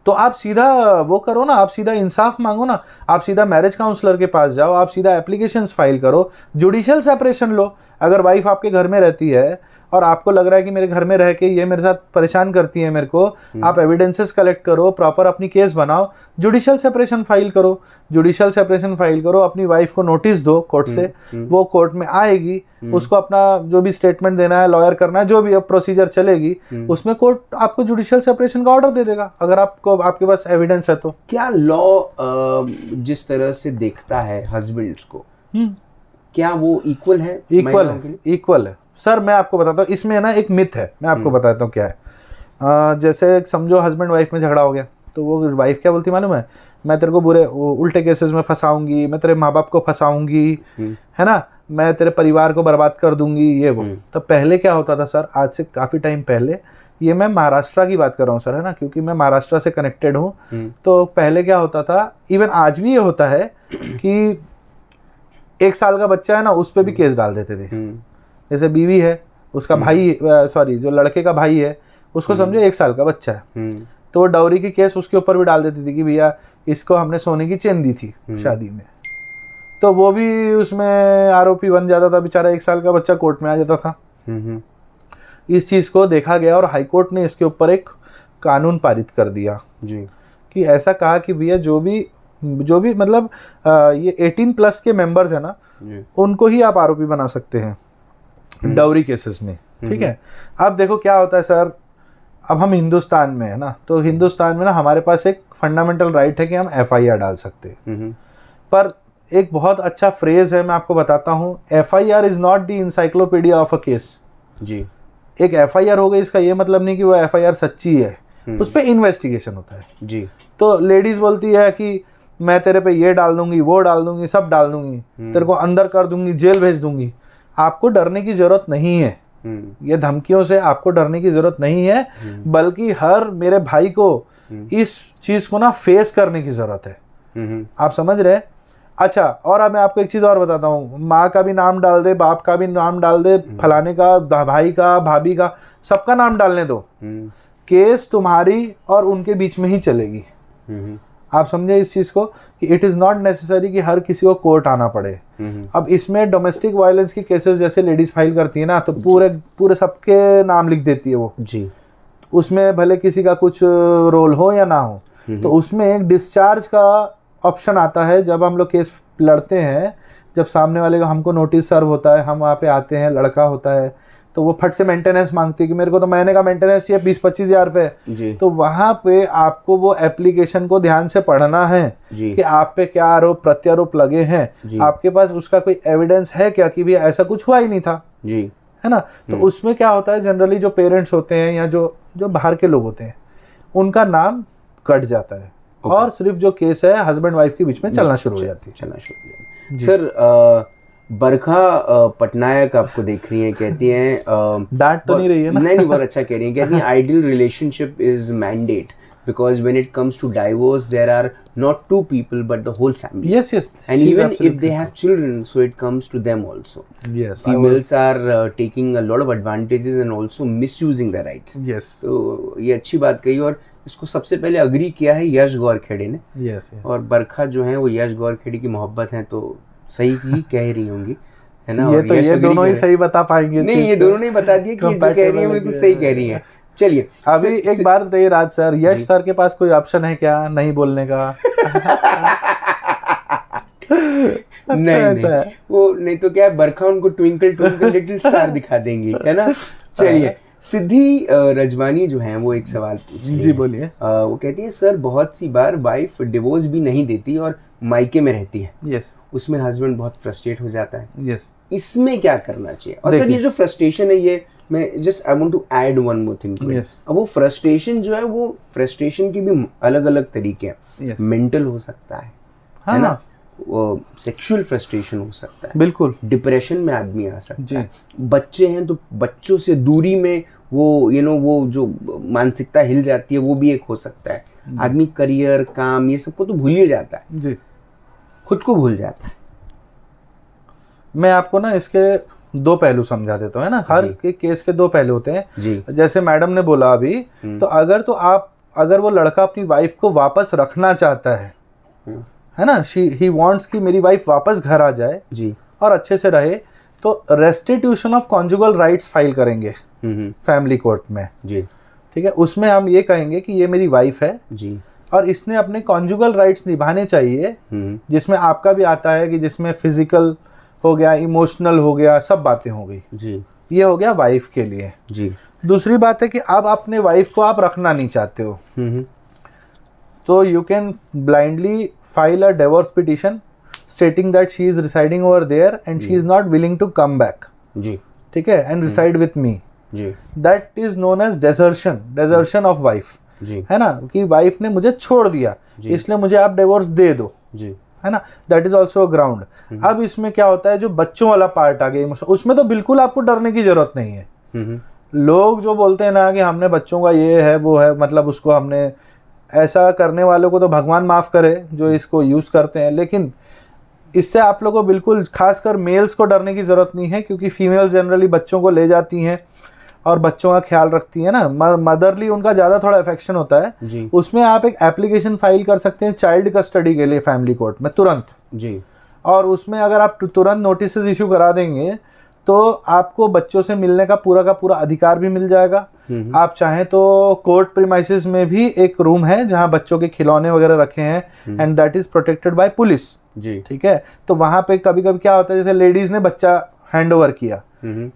तो आप सीधा वो करो ना, आप सीधा इंसाफ मांगो ना, आप सीधा मैरिज काउंसलर के पास जाओ, आप सीधा एप्लीकेशंस फाइल करो, जुडिशियल सेपरेशन लो। अगर वाइफ आपके घर में रहती है और आपको लग रहा है कि मेरे घर में रह के ये मेरे साथ परेशान करती है मेरे को, आप एविडेंसेस कलेक्ट करो, प्रॉपर अपनी केस बनाओ, जुडिशियल सेपरेशन फाइल करो। जुडिशियल सेपरेशन फाइल करो, अपनी वाइफ को नोटिस दो कोर्ट से, वो कोर्ट में आएगी, उसको अपना जो भी स्टेटमेंट देना है, लॉयर करना है, जो भी अब प्रोसीजर चलेगी, उसमें कोर्ट आपको जुडिशियल सेपरेशन का ऑर्डर दे देगा, अगर आपके पास एविडेंस है तो। क्या लॉ जिस तरह से देखता है हस्बैंड्स को, क्या वो इक्वल है? इक्वल है सर। मैं आपको बताता हूँ, इसमें ना एक मिथ है, मैं आपको बताता हूँ क्या है। जैसे समझो हस्बैंड वाइफ में झगड़ा हो गया, तो वो वाइफ क्या बोलती मालूम है? मैं तेरे को बुरे उल्टे केसेस में फंसाऊंगी, मैं तेरे माँ बाप को फंसाऊंगी, है ना, मैं तेरे परिवार को बर्बाद कर दूंगी, ये वो। तो पहले क्या होता था सर, आज से काफी टाइम पहले, ये मैं महाराष्ट्र की बात कर रहा हूँ सर, है ना, क्योंकि मैं महाराष्ट्र से कनेक्टेड हूँ। तो पहले क्या होता था, इवन आज भी ये होता है कि 1 साल का बच्चा है ना, उस पर भी केस डाल देते थे। जैसे बीवी है, उसका भाई, सॉरी जो लड़के का भाई है, उसको समझो 1 साल का बच्चा है, तो वो डाउरी की केस उसके ऊपर भी डाल देती थी कि भैया इसको हमने सोने की चेन दी थी शादी में, तो वो भी उसमें आरोपी बन जाता था बेचारा। 1 साल का बच्चा कोर्ट में आ जाता था। इस चीज को देखा गया और हाईकोर्ट ने इसके ऊपर एक कानून पारित कर दिया जी, कि ऐसा कहा कि भैया जो भी मतलब ये 18 प्लस के मेंबर्स है ना, उनको ही आप आरोपी बना सकते हैं डाउरी केसेस में। ठीक है, अब देखो क्या होता है सर, अब हम हिंदुस्तान में है ना, तो हिंदुस्तान में ना हमारे पास एक फंडामेंटल राइट है कि हम FIR डाल सकते हैं। पर एक बहुत अच्छा फ्रेज है, मैं आपको बताता हूँ, FIR is not the encyclopedia of a case. जी, एक FIR हो गई, इसका ये मतलब नहीं कि वो FIR सच्ची है, उस पर इन्वेस्टिगेशन होता है। जी, तो लेडीज बोलती है कि मैं तेरे पे ये डाल दूंगी, वो डाल दूंगी, सब डाल दूंगी, तेरे को अंदर कर दूंगी, जेल भेज दूंगी। आपको डरने की जरूरत नहीं है, ये धमकियों से आपको डरने की जरूरत नहीं है, बल्कि हर मेरे भाई को इस चीज को ना फेस करने की जरूरत है। आप समझ रहे? अच्छा, और अब मैं आपको एक चीज और बताता हूँ, माँ का भी नाम डाल दे, बाप का भी नाम डाल दे, फलाने का, भाई का, भाभी का, सबका नाम डालने दो, केस तुम्हारी और उनके बीच में ही चलेगी। आप समझे इस चीज को कि इट इज नॉट नेसेसरी कि हर किसी को कोर्ट आना पड़े। अब इसमें डोमेस्टिक वायलेंस की केसेस जैसे लेडीज फाइल करती है ना, तो पूरे सबके नाम लिख देती है वो जी, उसमें भले किसी का कुछ रोल हो या ना हो। तो उसमें एक डिस्चार्ज का ऑप्शन आता है जब हम लोग केस लड़ते हैं, जब सामने वाले का हमको नोटिस सर्व होता है, हम वहाँ पे आते हैं, लड़का होता है, तो वो फट से मेंटेनेंस मांगती है कि मेरे को तो महीने का मेंटेनेंस चाहिए 20-25 हज़ार रुपये। तो वहाँ पे आपको वो एप्लीकेशन को ध्यान से पढ़ना है कि आप पे क्या आरोप प्रत्यारोप लगे हैं, आपके पास उसका कोई एविडेंस है क्या कि भी ऐसा कुछ हुआ ही नहीं था जी, है ना। तो उसमें क्या होता है, जनरली जो पेरेंट्स होते हैं या जो बाहर के लोग होते हैं, उनका नाम कट जाता है और सिर्फ जो केस है हस्बैंड वाइफ के बीच में चलना शुरू हो जाती है। सर बरखा पटनायक आपको देख रही हैं, कहती हैं डांट तो नहीं रही है ना? नहीं, बहुत अच्छा कह रही हैं, कहती हैं ideal relationship is mandate because when it comes to divorce there are not two people but the whole family. Yes, and even if they have children, so it comes to them also. Yes, females are taking a lot of advantages and also misusing their rights. Yes, तो ये अच्छी बात कही, और इसको सबसे पहले agree किया है यश गौरखेड़े ने। yes. और बरखा जो है वो यश गौरखेड़े की मोहब्बत है, तो सही ही कह रही होंगी, है ना। ये तो ये दोनों ही सही बता पाएंगे। नहीं, ये दोनों नहीं बता दिए कि जो कह रही है बिल्कुल सही कह रही है। चलिए अभी एक बात बताइए राज सर, यश सर के पास कोई ऑप्शन है क्या नहीं बोलने का? नहीं, वो नहीं तो क्या है, बरखा उनको ट्विंकल ट्विंकल लिटिल स्टार दिखा देंगी, है ना। चलिए, सिद्धि रजवानी जो है वो एक सवाल पूछ रही है। जी बोलिए। वो कहती है सर बहुत सी बार वाइफ डिवोर्स भी नहीं देती और मायके में रहती है। यस। उसमें हस्बैंड बहुत फ्रस्ट्रेट हो जाता है। यस। इसमें क्या करना चाहिए? और सर ये जो फ्रस्ट्रेशन है, ये मैं just I want to add one more thing to it. अब वो फ्रस्ट्रेशन जो है, वो फ्रस्ट्रेशन के भी अलग अलग तरीके हैं। मेंटल हो सकता है ना, सेक्सुअल फ्रस्ट्रेशन हो सकता है, बिल्कुल डिप्रेशन में आदमी आ सकता है। बच्चे हैं तो बच्चों से दूरी में वो वो जो मानसिकता हिल जाती है, वो भी एक हो सकता है। आदमी करियर, काम, ये सबको तो भूल ही जाता है जी, खुद को भूल जाता है। मैं आपको ना इसके दो पहलू समझा देता हूँ, है ना। हर एक केस के दो पहलू होते हैं जी। जैसे मैडम ने बोला अभी, तो अगर वो लड़का अपनी वाइफ को वापस रखना चाहता है ना, ही वांट्स कि मेरी वाइफ वापस घर आ जाए जी और अच्छे से रहे, तो restitution of conjugal rights file करेंगे फैमिली कोर्ट में जी। ठीक है, उसमें हम ये कहेंगे कि ये मेरी वाइफ है जी और इसने अपने कॉन्जुगल राइट्स निभाने चाहिए, जिसमें आपका भी आता है कि जिसमें फिजिकल हो गया, इमोशनल हो गया, सब बातें हो गई जी। ये हो गया वाइफ के लिए जी। दूसरी बात है कि अब अपने वाइफ को आप रखना नहीं चाहते हो, तो you can blindly file a divorce petition stating that she is residing over there and she is not willing to come back जी। ठीक है, एंड रिसाइड विथ मी जी। That is known as desertion of wife जी, है ना, कि wife ने मुझे छोड़ दिया इसलिए मुझे आप डिवोर्स दे दो जी, है ना। That is also a ground. अब इसमें क्या होता है, जो बच्चों वाला पार्ट आ गया, उसमें तो बिल्कुल आपको डरने की जरूरत नहीं है। लोग जो बोलते हैं ना कि हमने बच्चों का ये है वो है, मतलब उसको हमने ऐसा करने वालों को तो भगवान माफ करे जो इसको यूज करते हैं, लेकिन इससे आप लोगों को बिल्कुल, खासकर मेल्स को डरने की जरूरत नहीं है, क्योंकि फीमेल्स जनरली बच्चों को ले जाती हैं और बच्चों का ख्याल रखती है ना, मदरली उनका ज्यादा थोड़ा अफेक्शन होता है जी। उसमें आप एक एप्लीकेशन फाइल कर सकते हैं चाइल्ड कस्टडी के लिए फैमिली कोर्ट में तुरंत जी। और उसमें अगर आप तुरंत नोटिस इशू करा देंगे तो आपको बच्चों से मिलने का पूरा अधिकार भी मिल जाएगा आप चाहें तो कोर्ट प्रीमाइसेस में भी एक रूम है जहां बच्चों के खिलौने वगैरह रखे हैं and that is protected by police जी, ठीक है। तो वहां पे कभी कभी क्या होता है, जैसे लेडीज ने बच्चा हैंड ओवर किया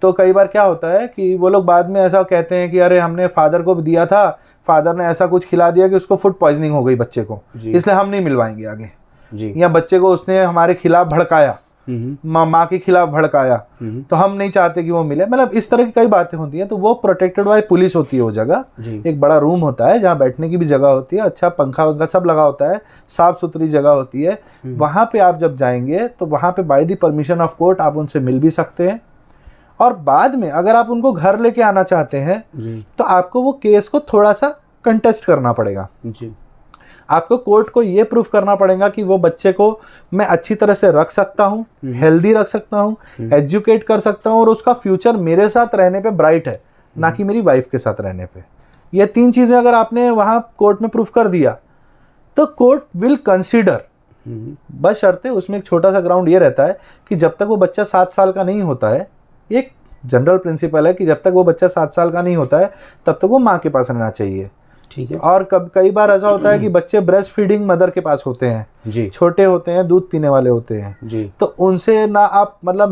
तो कई बार क्या होता है कि वो लोग बाद में ऐसा कहते हैं कि अरे हमने फादर को दिया था, फादर ने ऐसा कुछ खिला दिया कि उसको फूड पॉइजनिंग हो गई बच्चे को, इसलिए हम नहीं मिलवाएंगे आगे जी। या बच्चे को उसने हमारे खिलाफ भड़काया, माँ के खिलाफ भड़काया, तो हम नहीं चाहते कि वो मिले। मतलब इस तरह की कई बातें होती हैं। तो वो प्रोटेक्टेड बाय पुलिस होती है वो जगह। एक बड़ा रूम होता है जहाँ बैठने की भी जगह होती है, अच्छा पंखा वंखा सब लगा होता है, साफ सुथरी जगह होती है। वहां पे आप जब जाएंगे तो वहां पे by the permission of court आप उनसे मिल भी सकते हैं। और बाद में अगर आप उनको घर लेके आना चाहते हैं तो आपको वो केस को थोड़ा सा कंटेस्ट करना पड़ेगा जी। आपको कोर्ट को ये प्रूफ करना पड़ेगा कि वो बच्चे को मैं अच्छी तरह से रख सकता हूँ, हेल्दी रख सकता हूँ, एजुकेट कर सकता हूँ और उसका फ्यूचर मेरे साथ रहने पे ब्राइट है, ना कि मेरी वाइफ के साथ रहने पे। ये 3 चीजें अगर आपने वहां कोर्ट में प्रूफ कर दिया तो कोर्ट विल कंसीडर, बशर्ते उसमें एक छोटा सा ग्राउंड ये रहता है कि जब तक वो बच्चा 7 साल का नहीं होता है, एक जनरल प्रिंसिपल है कि जब तक वो बच्चा 7 साल का नहीं होता है तब तक वो माँ के पास रहना चाहिए, ठीक है। और कई बार ऐसा होता है कि बच्चे ब्रेस्ट फीडिंग मदर के पास होते हैं जी, छोटे होते हैं, दूध पीने वाले होते हैं जी। तो उनसे ना आप मतलब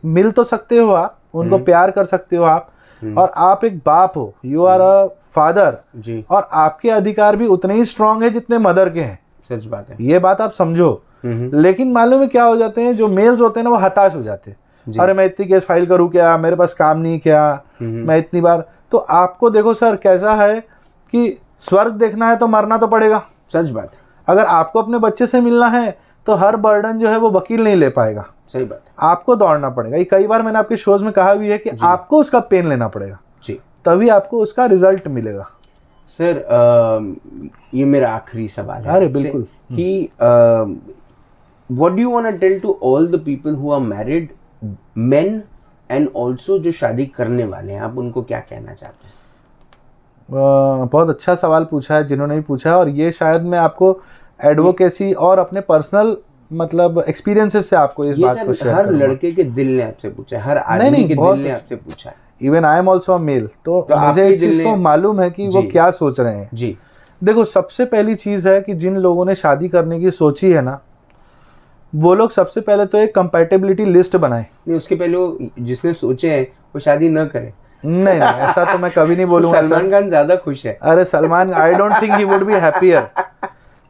मिल तो सकते हो, आप उनको प्यार कर सकते हो आप, और आप एक बाप हो, यू आर अ फादर जी, और आपके अधिकार भी उतने ही स्ट्रांग है जितने मदर के हैं। सच बात है, ये बात आप समझो। लेकिन मालूम है क्या हो जाते हैं, जो मेल्स होते हैं ना वो हताश हो जाते हैं, अरे मैं इतनी केस फाइल करूं क्या, मेरे पास काम नहीं क्या, मैं इतनी बार। तो आपको देखो सर कैसा है कि स्वर्ग देखना है तो मरना तो पड़ेगा। सच बात है। अगर आपको अपने बच्चे से मिलना है तो हर बर्डन जो है वो वकील नहीं ले पाएगा। सही बात है, आपको दौड़ना पड़ेगा। ये कई बार मैंने आपके शोज में कहा भी है कि आपको उसका पेन लेना पड़ेगा जी, तभी आपको उसका रिजल्ट मिलेगा। सर ये मेरा आखिरी सवाल है। अरे बिल्कुल कि what do you want to tell to all the people who are married men and also जो शादी करने वाले हैं, आप उनको क्या कहना चाहते हैं? बहुत अच्छा सवाल पूछा है जिन्होंने भी पूछा है, और ये शायद मैं आपको एडवोकेसी और अपने पर्सनल मतलब एक्सपीरियंसेस से आपको इस बात को शेयर हर लड़के के दिल ने आपसे पूछा है, हर आदमी के दिल ने आपसे पूछा है। Even I am also a male, तो मुझे इस चीज को मालूम है कि वो क्या सोच रहे हैं जी। देखो सबसे पहली चीज है कि जिन लोगों ने शादी करने की सोची है ना, वो लोग सबसे पहले तो एक कंपैटिबिलिटी लिस्ट बनाए। नहीं, उसके पहले वो जिसने सोचे हैं वो शादी न करे। नहीं ऐसा तो मैं कभी नहीं बोलूंगा। सलमान खान ज्यादा खुश है। अरे सलमान, आई don't think he would be happier.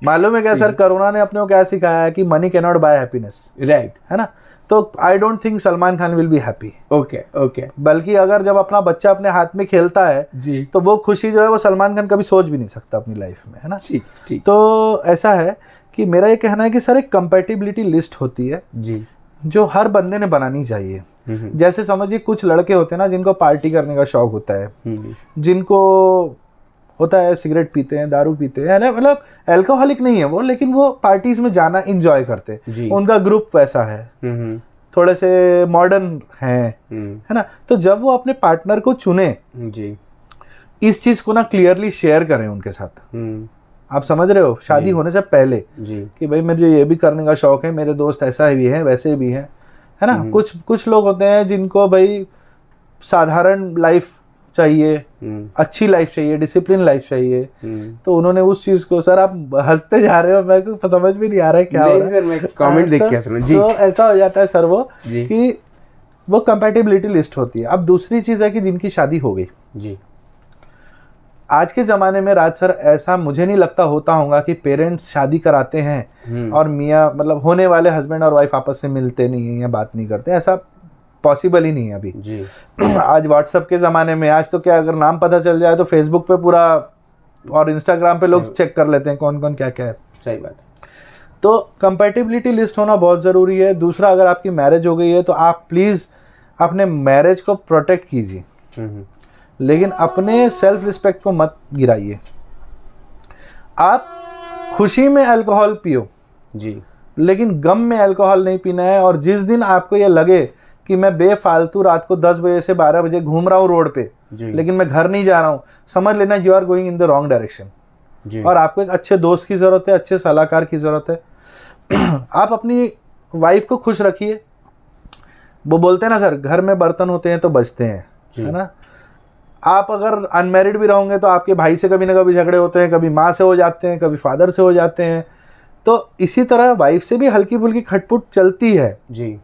मालूम है क्या सर, कोरोना ने अपने को क्या सिखाया है कि money can not buy happiness, right है ना। तो I don't think Salman Khan will be happy. Okay बल्कि अगर जब अपना बच्चा अपने हाथ में खेलता है जी, तो वो खुशी जो है वो सलमान खान कभी सोच भी नहीं सकता अपनी लाइफ में, है ना। ठीक। तो ऐसा है कि मेरा ये कहना है कि सर एक कंपैटिबिलिटी लिस्ट होती है जी, जो हर बंदे ने बनानी चाहिए। जैसे समझिए कुछ लड़के होते हैं ना जिनको पार्टी करने का शौक होता है, जिनको होता है सिगरेट पीते हैं, दारू पीते हैं, मतलब अल्कोहलिक नहीं है वो, लेकिन वो पार्टीज में जाना एंजॉय करते हैं, उनका ग्रुप वैसा है, थोड़े से मॉडर्न है ना। तो जब वो अपने पार्टनर को चुने जी, इस चीज को ना क्लियरली शेयर करें उनके साथ। आप समझ रहे हो, शादी होने से पहले जी, कि भाई मुझे ये भी करने का शौक है, मेरे दोस्त ऐसा भी है वैसे भी है ना। कुछ लोग होते हैं जिनको भाई साधारण लाइफ चाहिए, अच्छी लाइफ चाहिए, डिसिप्लिन लाइफ चाहिए। तो उन्होंने उस चीज को, सर आप हंसते जा रहे हो, मेरे को समझ भी नहीं आ रहा है क्या हो रहा है। सर मैं कमेंट देख के सुना जी। तो ऐसा हो जाता है सर वो कि वो कंपैटिबिलिटी लिस्ट होती है। अब दूसरी चीज है कि जिनकी शादी हो गई जी, आज के ज़माने में राज सर ऐसा मुझे नहीं लगता होता होगा कि पेरेंट्स शादी कराते हैं और मियाँ मतलब होने वाले हस्बैंड और वाइफ आपस में मिलते नहीं है या बात नहीं करते, ऐसा पॉसिबल ही नहीं है अभी जी। आज व्हाट्सएप के ज़माने में आज तो क्या, अगर नाम पता चल जाए तो फेसबुक पे पूरा और इंस्टाग्राम पे लोग चेक कर लेते हैं कौन कौन क्या क्या है। सही बात है। तो कंपैटिबिलिटी लिस्ट होना बहुत ज़रूरी है। दूसरा, अगर आपकी मैरिज हो गई है तो आप प्लीज़ अपने मैरिज को प्रोटेक्ट कीजिए, लेकिन अपने सेल्फ रिस्पेक्ट को मत गिराइए। आप खुशी में अल्कोहल पियो जी, लेकिन गम में अल्कोहल नहीं पीना है। और जिस दिन आपको ये लगे कि मैं बेफालतू रात को 10 बजे से 12 बजे घूम रहा हूँ रोड पे लेकिन मैं घर नहीं जा रहा हूँ, समझ लेना you are going in the wrong direction. और आपको एक अच्छे दोस्त की जरूरत है, अच्छे सलाहकार की जरूरत है। आप अपनी वाइफ को खुश रखिए। वो बोलते हैं ना सर, घर में बर्तन होते हैं तो बजते हैं, है ना। आप अगर अनमैरिड भी रहोगे तो आपके भाई से कभी ना कभी झगड़े होते हैं, कभी माँ से हो जाते हैं, कभी फादर से हो जाते हैं। तो इसी तरह वाइफ से भी हल्की फुल्की खटपुट चलती है जी,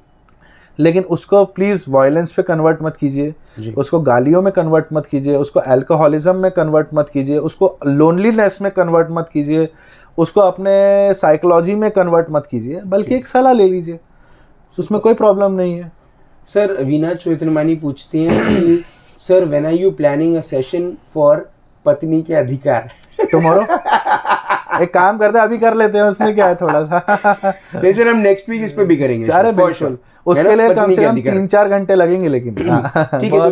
लेकिन उसको प्लीज़ वायलेंस पे कन्वर्ट मत कीजिए, उसको गालियों में कन्वर्ट मत कीजिए, उसको अल्कोहलिज्म में कन्वर्ट मत कीजिए, उसको लोनलीनेस में कन्वर्ट मत कीजिए, उसको अपने साइकोलॉजी में कन्वर्ट मत कीजिए, बल्कि एक सलाह ले लीजिए, उसमें कोई प्रॉब्लम नहीं है। सर वीना चोइत्रमानी पूछती हैं कि sir when are you planning a session for पत्नी के अधिकार? टुमारो एक काम करते हैं, अभी कर लेते हैं, उसमें क्या है थोड़ा सा। नहीं सर, हम नेक्स्ट वीक इस पे भी करेंगे। अरे बिल्कुल, उसके लिए कम से कम 3-4 घंटे लगेंगे, लेकिन ठीक है, तो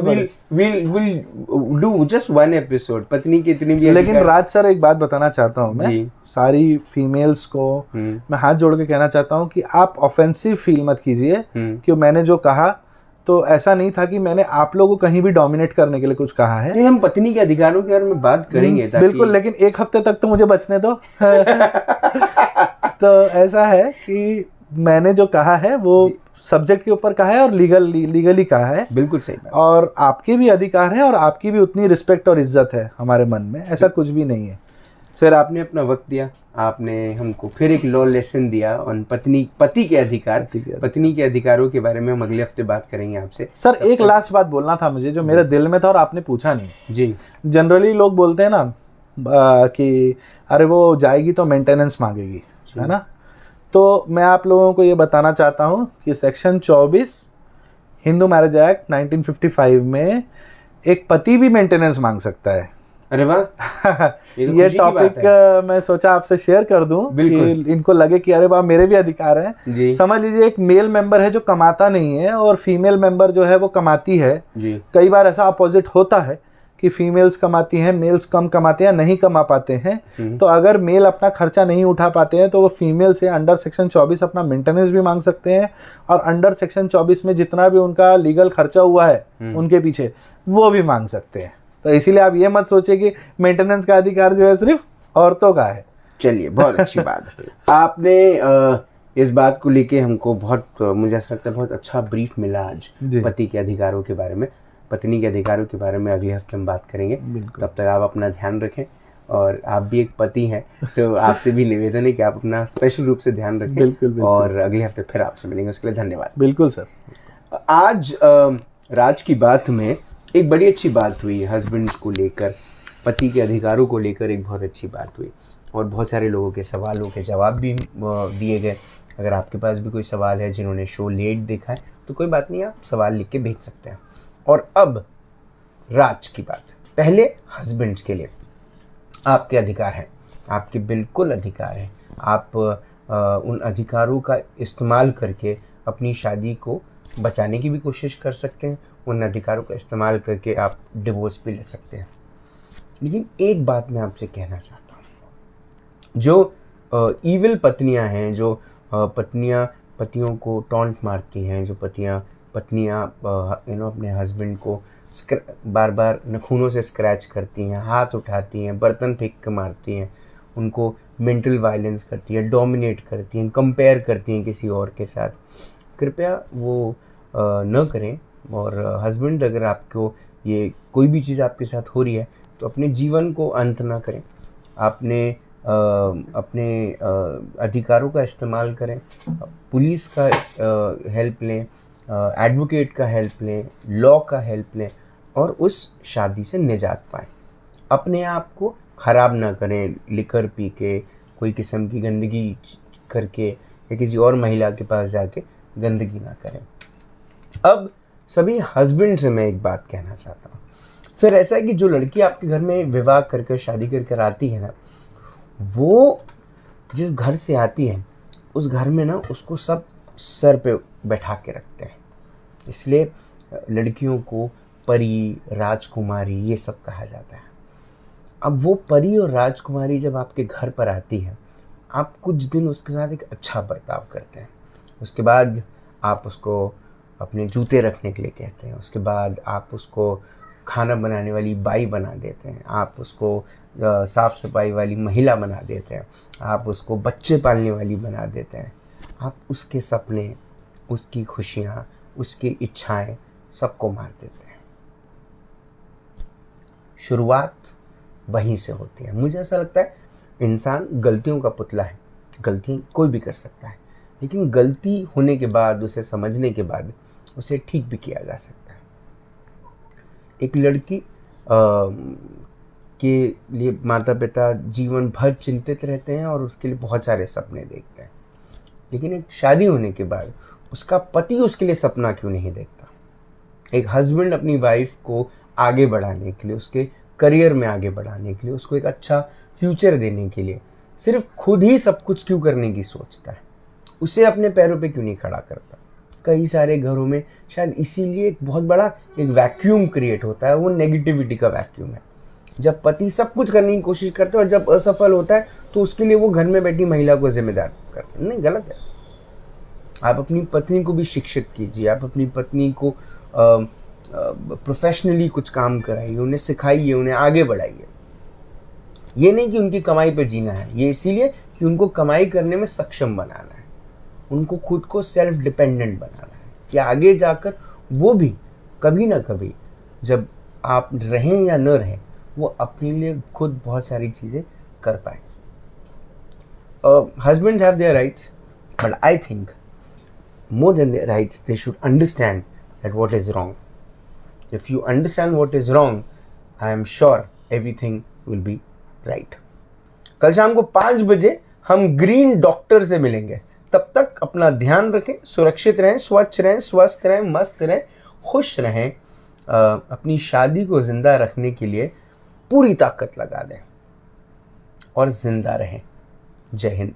we'll do just one episode पत्नी के इतनी भी। लेकिन राज सर एक बात बताना चाहता हूँ मैं सारी फीमेल्स को, मैं हाथ जोड़ के कहना चाहता हूँ कि आप ऑफेंसिव फील मत कीजिए कि मैंने जो कहा तो ऐसा नहीं था कि मैंने आप लोगों को कहीं भी डोमिनेट करने के लिए कुछ कहा है। हम पत्नी के अधिकारों के बारे में बात करेंगे बिल्कुल, लेकिन एक हफ्ते तक तो मुझे बचने दो। तो ऐसा है कि मैंने जो कहा है वो सब्जेक्ट के ऊपर कहा है और लीगली कहा है। बिल्कुल सही। और आपके भी अधिकार है और आपकी भी उतनी रिस्पेक्ट और इज्जत है हमारे मन में, ऐसा कुछ भी नहीं है। सर आपने अपना वक्त दिया, आपने हमको फिर एक लॉ लेसन दिया और पति के अधिकार, पत्नी के अधिकारों के बारे में हम अगले हफ्ते बात करेंगे आपसे। सर एक लास्ट बात बोलना था मुझे जो मेरे दिल में था और आपने पूछा नहीं। जी, जनरली लोग बोलते हैं ना कि अरे वो जाएगी तो मेंटेनेंस मांगेगी, है ना। तो मैं आप लोगों को ये बताना चाहता हूँ कि सेक्शन 24 हिंदू मैरिज एक्ट 1955 में एक पति भी मेंटेनेंस मांग सकता है। अरे वाह, ये टॉपिक मैं सोचा आपसे शेयर कर दूं कि इनको लगे कि अरे वाह मेरे भी अधिकार हैं। समझ लीजिए एक मेल मेंबर है जो कमाता नहीं है और फीमेल मेंबर जो है वो कमाती है। कई बार ऐसा अपोजिट होता है कि फीमेल्स कमाती हैं, मेल्स कम कमाते हैं, नहीं कमा पाते हैं। तो अगर मेल अपना खर्चा नहीं उठा पाते हैं तो वो फीमेल से अंडर सेक्शन 24 अपना मेंटेनेंस भी मांग सकते हैं और अंडर सेक्शन 24 में जितना भी उनका लीगल खर्चा हुआ है उनके पीछे वो भी मांग सकते हैं। तो इसीलिए आप ये मत सोचिए कि मेंटेनेंस का अधिकार जो है सिर्फ औरतों का है। चलिए, बहुत अच्छी बात है। आपने इस बात को लेके हमको बहुत, मुझे ऐसा लगता है बहुत अच्छा ब्रीफ मिला आज पति के अधिकारों के बारे में। पत्नी के अधिकारों के बारे में अगले हफ्ते हम बात करेंगे। तब तक आप अपना ध्यान रखें और आप भी एक पति हैं तो आपसे भी निवेदन है कि आप अपना स्पेशल रूप से ध्यान रखें। बिल्कुल। और अगले हफ्ते फिर आपसे मिलेंगे, उसके लिए धन्यवाद। बिल्कुल सर। आज राज की बात में एक बड़ी अच्छी बात हुई, हस्बैंड को लेकर, पति के अधिकारों को लेकर एक बहुत अच्छी बात हुई और बहुत सारे लोगों के सवालों के जवाब भी दिए गए। अगर आपके पास भी कोई सवाल है, जिन्होंने शो लेट देखा है, तो कोई बात नहीं, आप सवाल लिख के भेज सकते हैं। और अब राज की बात। पहले हस्बैंड के लिए आपके अधिकार हैं, आपके बिल्कुल अधिकार हैं। आप उन अधिकारों का इस्तेमाल करके अपनी शादी को बचाने की भी कोशिश कर सकते हैं। उन अधिकारों का इस्तेमाल करके आप डिवोर्स भी ले सकते हैं। लेकिन एक बात मैं आपसे कहना चाहता हूँ, जो ईविल पत्नियां हैं, जो पतियों को टॉन्ट मारती हैं, जो पत्नियां अपने हस्बैंड को बार बार नखूनों से स्क्रैच करती हैं, हाथ उठाती हैं, बर्तन फेंक के मारती हैं, उनको मेंटल वायलेंस करती हैं, डोमिनेट करती हैं, कंपेयर करती हैं किसी और के साथ, कृपया वो न करें। और हस्बैंड, अगर आपको ये कोई भी चीज़ आपके साथ हो रही है तो अपने जीवन को अंत ना करें। अपने अधिकारों का इस्तेमाल करें, पुलिस का हेल्प लें, एडवोकेट का हेल्प लें, लॉ का हेल्प लें और उस शादी से निजात पाएं। अपने आप को ख़राब ना करें लिकर पी के, कोई किस्म की गंदगी करके या किसी और महिला के पास जाके गंदगी ना करें। अब सभी हस्बैंड से मैं एक बात कहना चाहता हूँ। सर ऐसा है कि जो लड़की आपके घर में विवाह करके शादी करके आती है ना, वो जिस घर से आती है उस घर में ना उसको सब सर पे बैठा के रखते हैं। इसलिए लड़कियों को परी, राजकुमारी ये सब कहा जाता है। अब वो परी और राजकुमारी जब आपके घर पर आती है, आप कुछ दिन उसके साथ एक अच्छा बर्ताव करते हैं, उसके बाद आप उसको अपने जूते रखने के लिए कहते हैं, उसके बाद आप उसको खाना बनाने वाली बाई बना देते हैं, आप उसको साफ़ सफाई वाली महिला बना देते हैं, आप उसको बच्चे पालने वाली बना देते हैं। आप उसके सपने, उसकी खुशियाँ, उसकी इच्छाएं सबको मार देते हैं। शुरुआत वहीं से होती है। मुझे ऐसा लगता है इंसान गलतियों का पुतला है, गलती कोई भी कर सकता है, लेकिन गलती होने के बाद, उसे समझने के बाद उसे ठीक भी किया जा सकता है। एक लड़की के लिए माता पिता जीवन भर चिंतित रहते हैं और उसके लिए बहुत सारे सपने देखते हैं, लेकिन एक शादी होने के बाद उसका पति उसके लिए सपना क्यों नहीं देखता? एक हस्बैंड अपनी वाइफ को आगे बढ़ाने के लिए, उसके करियर में आगे बढ़ाने के लिए, उसको एक अच्छा फ्यूचर देने के लिए सिर्फ खुद ही सब कुछ क्यों करने की सोचता है? उसे अपने पैरों पे क्यों नहीं खड़ा करता? कई सारे घरों में शायद इसीलिए एक बहुत बड़ा एक वैक्यूम क्रिएट होता है, वो नेगेटिविटी का वैक्यूम है। जब पति सब कुछ करने की कोशिश करते हैं और जब असफल होता है तो उसके लिए वो घर में बैठी महिला को जिम्मेदार करते हैं। नहीं, गलत है। आप अपनी पत्नी को भी शिक्षित कीजिए, आप अपनी पत्नी को प्रोफेशनली कुछ काम कराइए, उन्हें सिखाइए, उन्हें आगे बढ़ाइए। ये नहीं कि उनकी कमाई पे जीना है, ये इसीलिए कि उनको कमाई करने में सक्षम बनाना है, उनको खुद को सेल्फ डिपेंडेंट बनाना है कि आगे जाकर वो भी कभी ना कभी, जब आप रहें या न रहें, वो अपने लिए खुद बहुत सारी चीज़ें कर पाए। Husbands have their rights, but I think more than their rights, they should understand that what is wrong. If you understand what is wrong, I am sure everything will be right. कल शाम को 5 बजे हम green doctor से मिलेंगे। तब तक अपना ध्यान रखें, सुरक्षित रहें, स्वच्छ रहें, स्वस्थ रहें, मस्त रहें, खुश रहें। अपनी शादी को जिंदा रखने के लिए पूरी ताकत लगा दें और जिंदा रहें। जय हिंद।